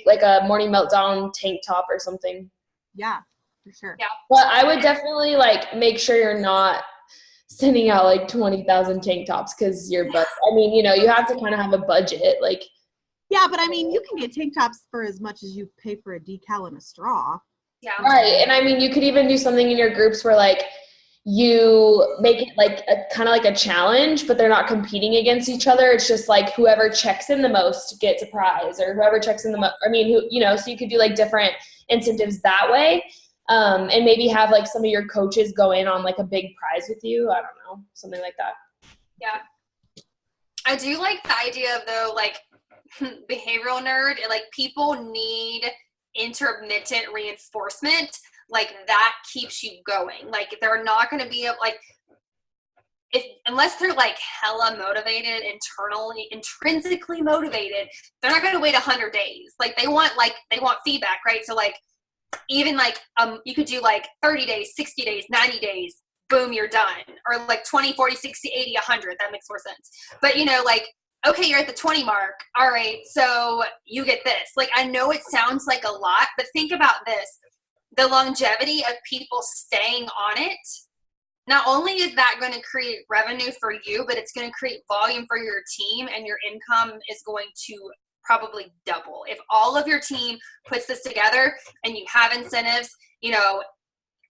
[SPEAKER 5] like a morning meltdown tank top or something.
[SPEAKER 6] Yeah, for sure.
[SPEAKER 1] Yeah.
[SPEAKER 5] But I would definitely like make sure you're not sending out like 20,000 tank tops, because I mean, you know, you have to kind of have a budget. Like,
[SPEAKER 6] yeah, but I mean, you can get tank tops for as much as you pay for a decal and a straw.
[SPEAKER 1] Yeah.
[SPEAKER 5] Right. And I mean, you could even do something in your groups where like you make it like a kind of like a challenge, but they're not competing against each other. It's just like whoever checks in the most gets a prize, or whoever checks in the most. I mean, so you could do like different incentives that way. And maybe have like some of your coaches go in on like a big prize with you. I don't know, something like that.
[SPEAKER 1] Yeah. I do like the idea of, though, like behavioral nerd, like people need intermittent reinforcement. Like that keeps you going. Like they're not going to be like, unless they're like hella motivated, intrinsically motivated, they're not going to wait 100 days. Like they want feedback, right? So like, even like, you could do like 30 days, 60 days, 90 days, boom, you're done. Or like 20, 40, 60, 80, 100. That makes more sense. But you know, like, okay, you're at the 20 mark. All right, so you get this. Like, I know it sounds like a lot, but think about this. The longevity of people staying on it, not only is that going to create revenue for you, but it's going to create volume for your team, and your income is going to probably double. If all of your team puts this together and you have incentives, you know,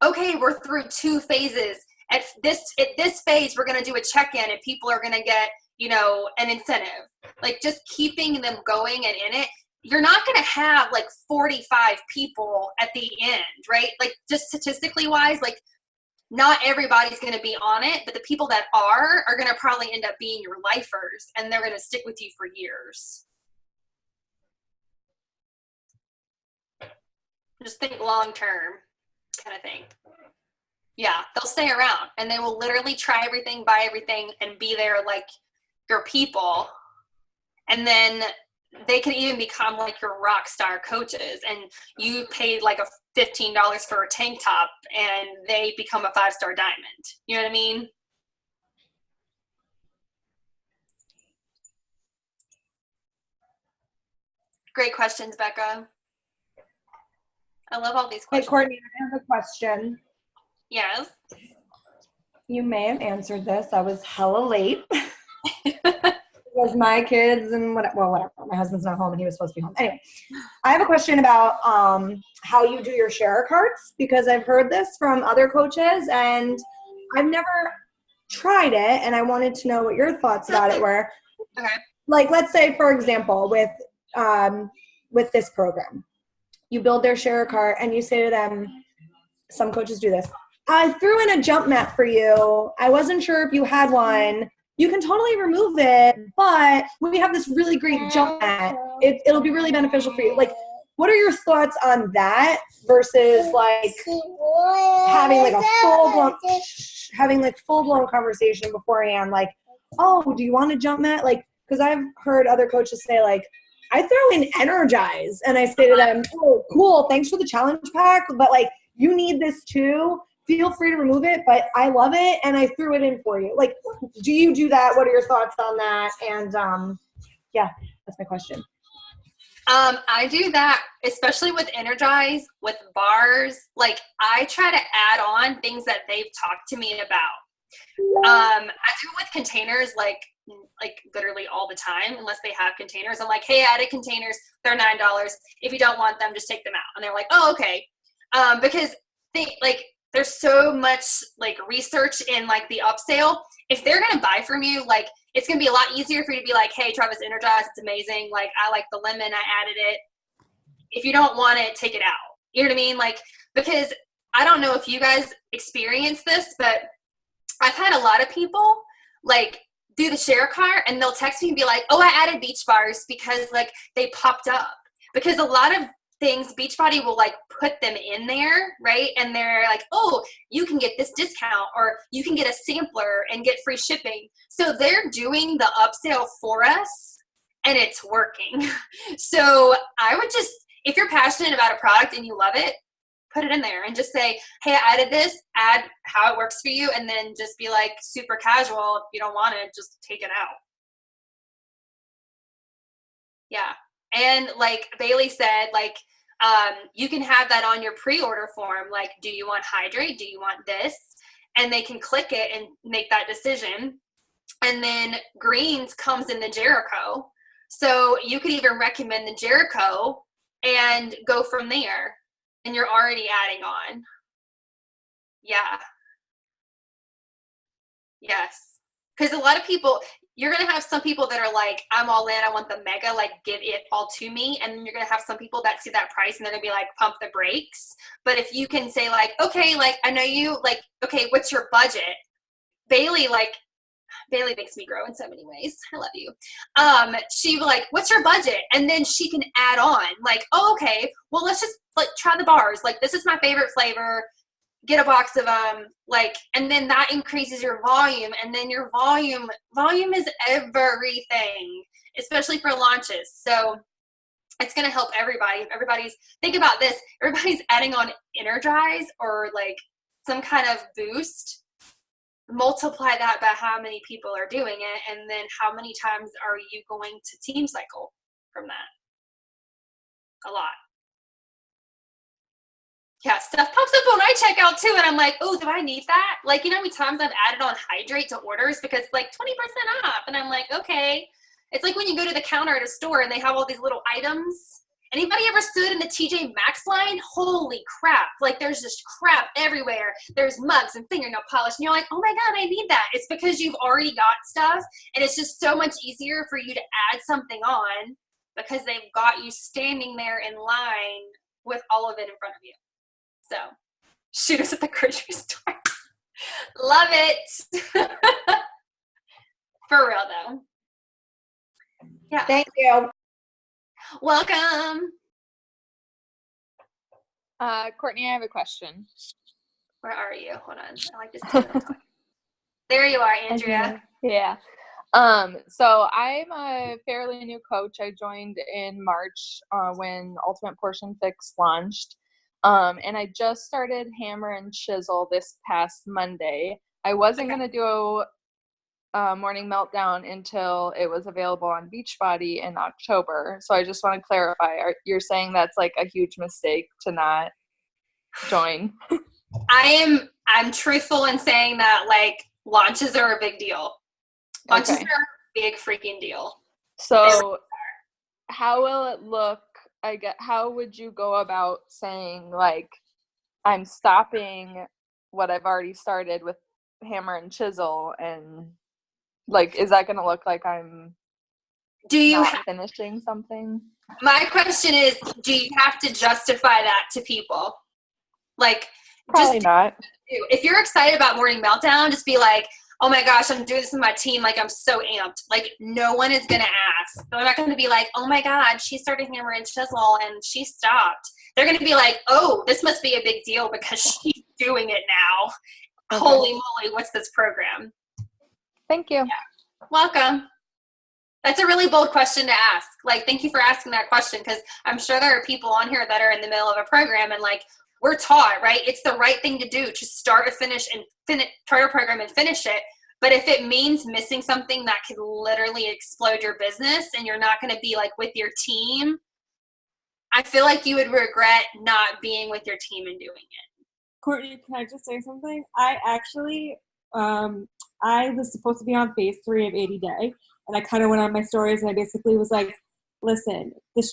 [SPEAKER 1] okay, we're through 2 phases. At this phase, we're going to do a check-in and people are going to get, you know, an incentive. Like just keeping them going and in it. You're not going to have like 45 people at the end, right? Like just statistically wise, like not everybody's going to be on it, but the people that are going to probably end up being your lifers, and they're going to stick with you for years. Just think long term kind of thing. Yeah, they'll stay around and they will literally try everything, buy everything, and be there like your people. And then they can even become like your rock star coaches, and you paid like a $15 for a tank top and they become a 5-star diamond. You know what I mean? Great questions, Becca. I love all these questions.
[SPEAKER 7] Hey, Courtney, I have a question.
[SPEAKER 1] Yes.
[SPEAKER 7] You may have answered this. I was hella late. Because my kids and whatever. My husband's not home and he was supposed to be home. Anyway, I have a question about how you do your share carts, because I've heard this from other coaches and I've never tried it, and I wanted to know what your thoughts about it were.
[SPEAKER 1] Okay.
[SPEAKER 7] Like, let's say, for example, with this program, you build their share cart and you say to them, some coaches do this, I threw in a jump mat for you. I wasn't sure if you had one. You can totally remove it, but we have this really great jump mat. It'll be really beneficial for you. Like, what are your thoughts on that versus like having like a full-blown conversation beforehand? Like, oh, do you want a jump mat? Like, because I've heard other coaches say like, I throw in Energize, and I say to them, oh, cool, thanks for the challenge pack, but like, you need this too. Feel free to remove it, but I love it, and I threw it in for you. Like, do you do that? What are your thoughts on that? And yeah, that's my question.
[SPEAKER 1] I do that, especially with Energize, with bars. Like, I try to add on things that they've talked to me about. I do it with containers, like literally all the time, unless they have containers. I'm like, hey, I added containers. They're $9. If you don't want them, just take them out. And they're like, oh, okay. Because there's so much like research in like the upsale. If they're going to buy from you, like it's going to be a lot easier for you to be like, hey, Travis Energize, it's amazing. Like I like the lemon, I added it. If you don't want it, take it out. You know what I mean? Like, because I don't know if you guys experience this, but I've had a lot of people like do the share cart and they'll text me and be like, oh, I added beach bars because like they popped up. Because a lot of things Beachbody will like put them in there, right? And they're like, oh, you can get this discount or you can get a sampler and get free shipping. So they're doing the upsell for us and it's working. So I would just, if you're passionate about a product and you love it, put it in there and just say, hey, I added this, add how it works for you, and then just be like super casual. If you don't want it, just take it out. Yeah. And like Bailey said, like, you can have that on your pre-order form. Like, do you want hydrate? Do you want this? And they can click it and make that decision. And then greens comes in the Jericho. So you could even recommend the Jericho and go from there. And you're already adding on. Yeah. Yes. Because a lot of people, you're going to have some people that are like, I'm all in, I want the mega, like give it all to me. And then you're going to have some people that see that price and they're going to be like, pump the brakes. But if you can say like, okay, like I know you, like, okay, what's your budget? Bailey makes me grow in so many ways. I love you. She like, what's your budget? And then she can add on like, oh, okay, well, let's just like try the bars. Like, this is my favorite flavor. Get a box of them. Like, and then that increases your volume. And then your volume is everything, especially for launches. So it's going to help everybody. Think about this. Everybody's adding on Energize or like some kind of boost. Multiply that by how many people are doing it, and then how many times are you going to team cycle from that? A lot. Yeah, stuff pops up when I check out too, and I'm like, oh, do I need that? Like, you know how many times I've added on hydrate to orders because it's like 20% off, and I'm like, okay. It's like when you go to the counter at a store and they have all these little items. Anybody ever stood in the TJ Maxx line? Holy crap. Like, there's just crap everywhere. There's mugs and fingernail polish. And you're like, oh my God, I need that. It's because you've already got stuff. And it's just so much easier for you to add something on because they've got you standing there in line with all of it in front of you. So, shoot us at the grocery store. Love it. For real, though. Yeah.
[SPEAKER 7] Thank you.
[SPEAKER 1] Welcome.
[SPEAKER 8] Courtney, I have a question.
[SPEAKER 1] Where are you? Hold on. I like this. There you are, Andrea.
[SPEAKER 8] Yeah. So I'm a fairly new coach. I joined in March when Ultimate Portion Fix launched. And I just started Hammer and Chisel this past Monday. I wasn't going to do Morning Meltdown until it was available on Beachbody in October. So I just want to clarify, you're saying that's like a huge mistake to not join?
[SPEAKER 1] I'm truthful in saying that like launches are a big deal. Launches are a big freaking deal.
[SPEAKER 8] So how will it look? How would you go about saying like, I'm stopping what I've already started with Hammer and Chisel, and like, is that going to look like I'm finishing something?
[SPEAKER 1] My question is, do you have to justify that to people? Like,
[SPEAKER 8] probably not.
[SPEAKER 1] If you're excited about Morning Meltdown, just be like, oh my gosh, I'm doing this with my team. Like, I'm so amped. Like, no one is going to ask. They're not going to be like, oh my God, she started Hammer and Chisel and she stopped. They're going to be like, oh, this must be a big deal because she's doing it now. Okay. Holy moly, what's this program?
[SPEAKER 8] Thank you.
[SPEAKER 1] Yeah. Welcome. That's a really bold question to ask. Like, thank you for asking that question, because I'm sure there are people on here that are in the middle of a program and like, we're taught, right? It's the right thing to do to start a program and finish it. But if it means missing something that could literally explode your business and you're not going to be like with your team, I feel like you would regret not being with your team and doing it.
[SPEAKER 9] Courtney, can I just say something? I actually I was supposed to be on phase 3 of 80 Day, and I kind of went on my stories, and I basically was like, listen, this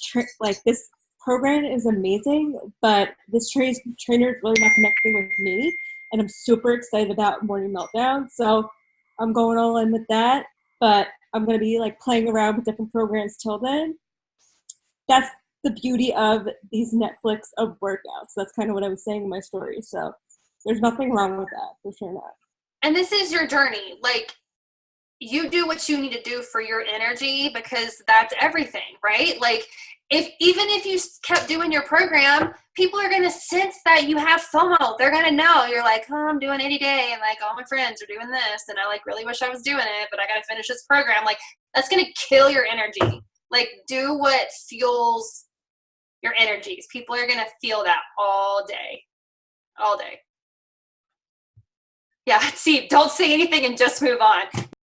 [SPEAKER 9] program is amazing, but this trainer is really not connecting with me, and I'm super excited about Morning Meltdown, so I'm going all in with that, but I'm going to be like playing around with different programs till then. That's the beauty of these Netflix of workouts. That's kind of what I was saying in my story. So there's nothing wrong with that, for sure not.
[SPEAKER 1] And this is your journey. Like, you do what you need to do for your energy, because that's everything, right? Like, even if you kept doing your program, people are going to sense that you have FOMO. They're going to know you're like, oh, I'm doing 80 Day, and like all my friends are doing this, and I like really wish I was doing it, but I got to finish this program. Like, that's going to kill your energy. Like, do what fuels your energies. People are going to feel that all day. All day. Yeah, see, don't say anything and just move on.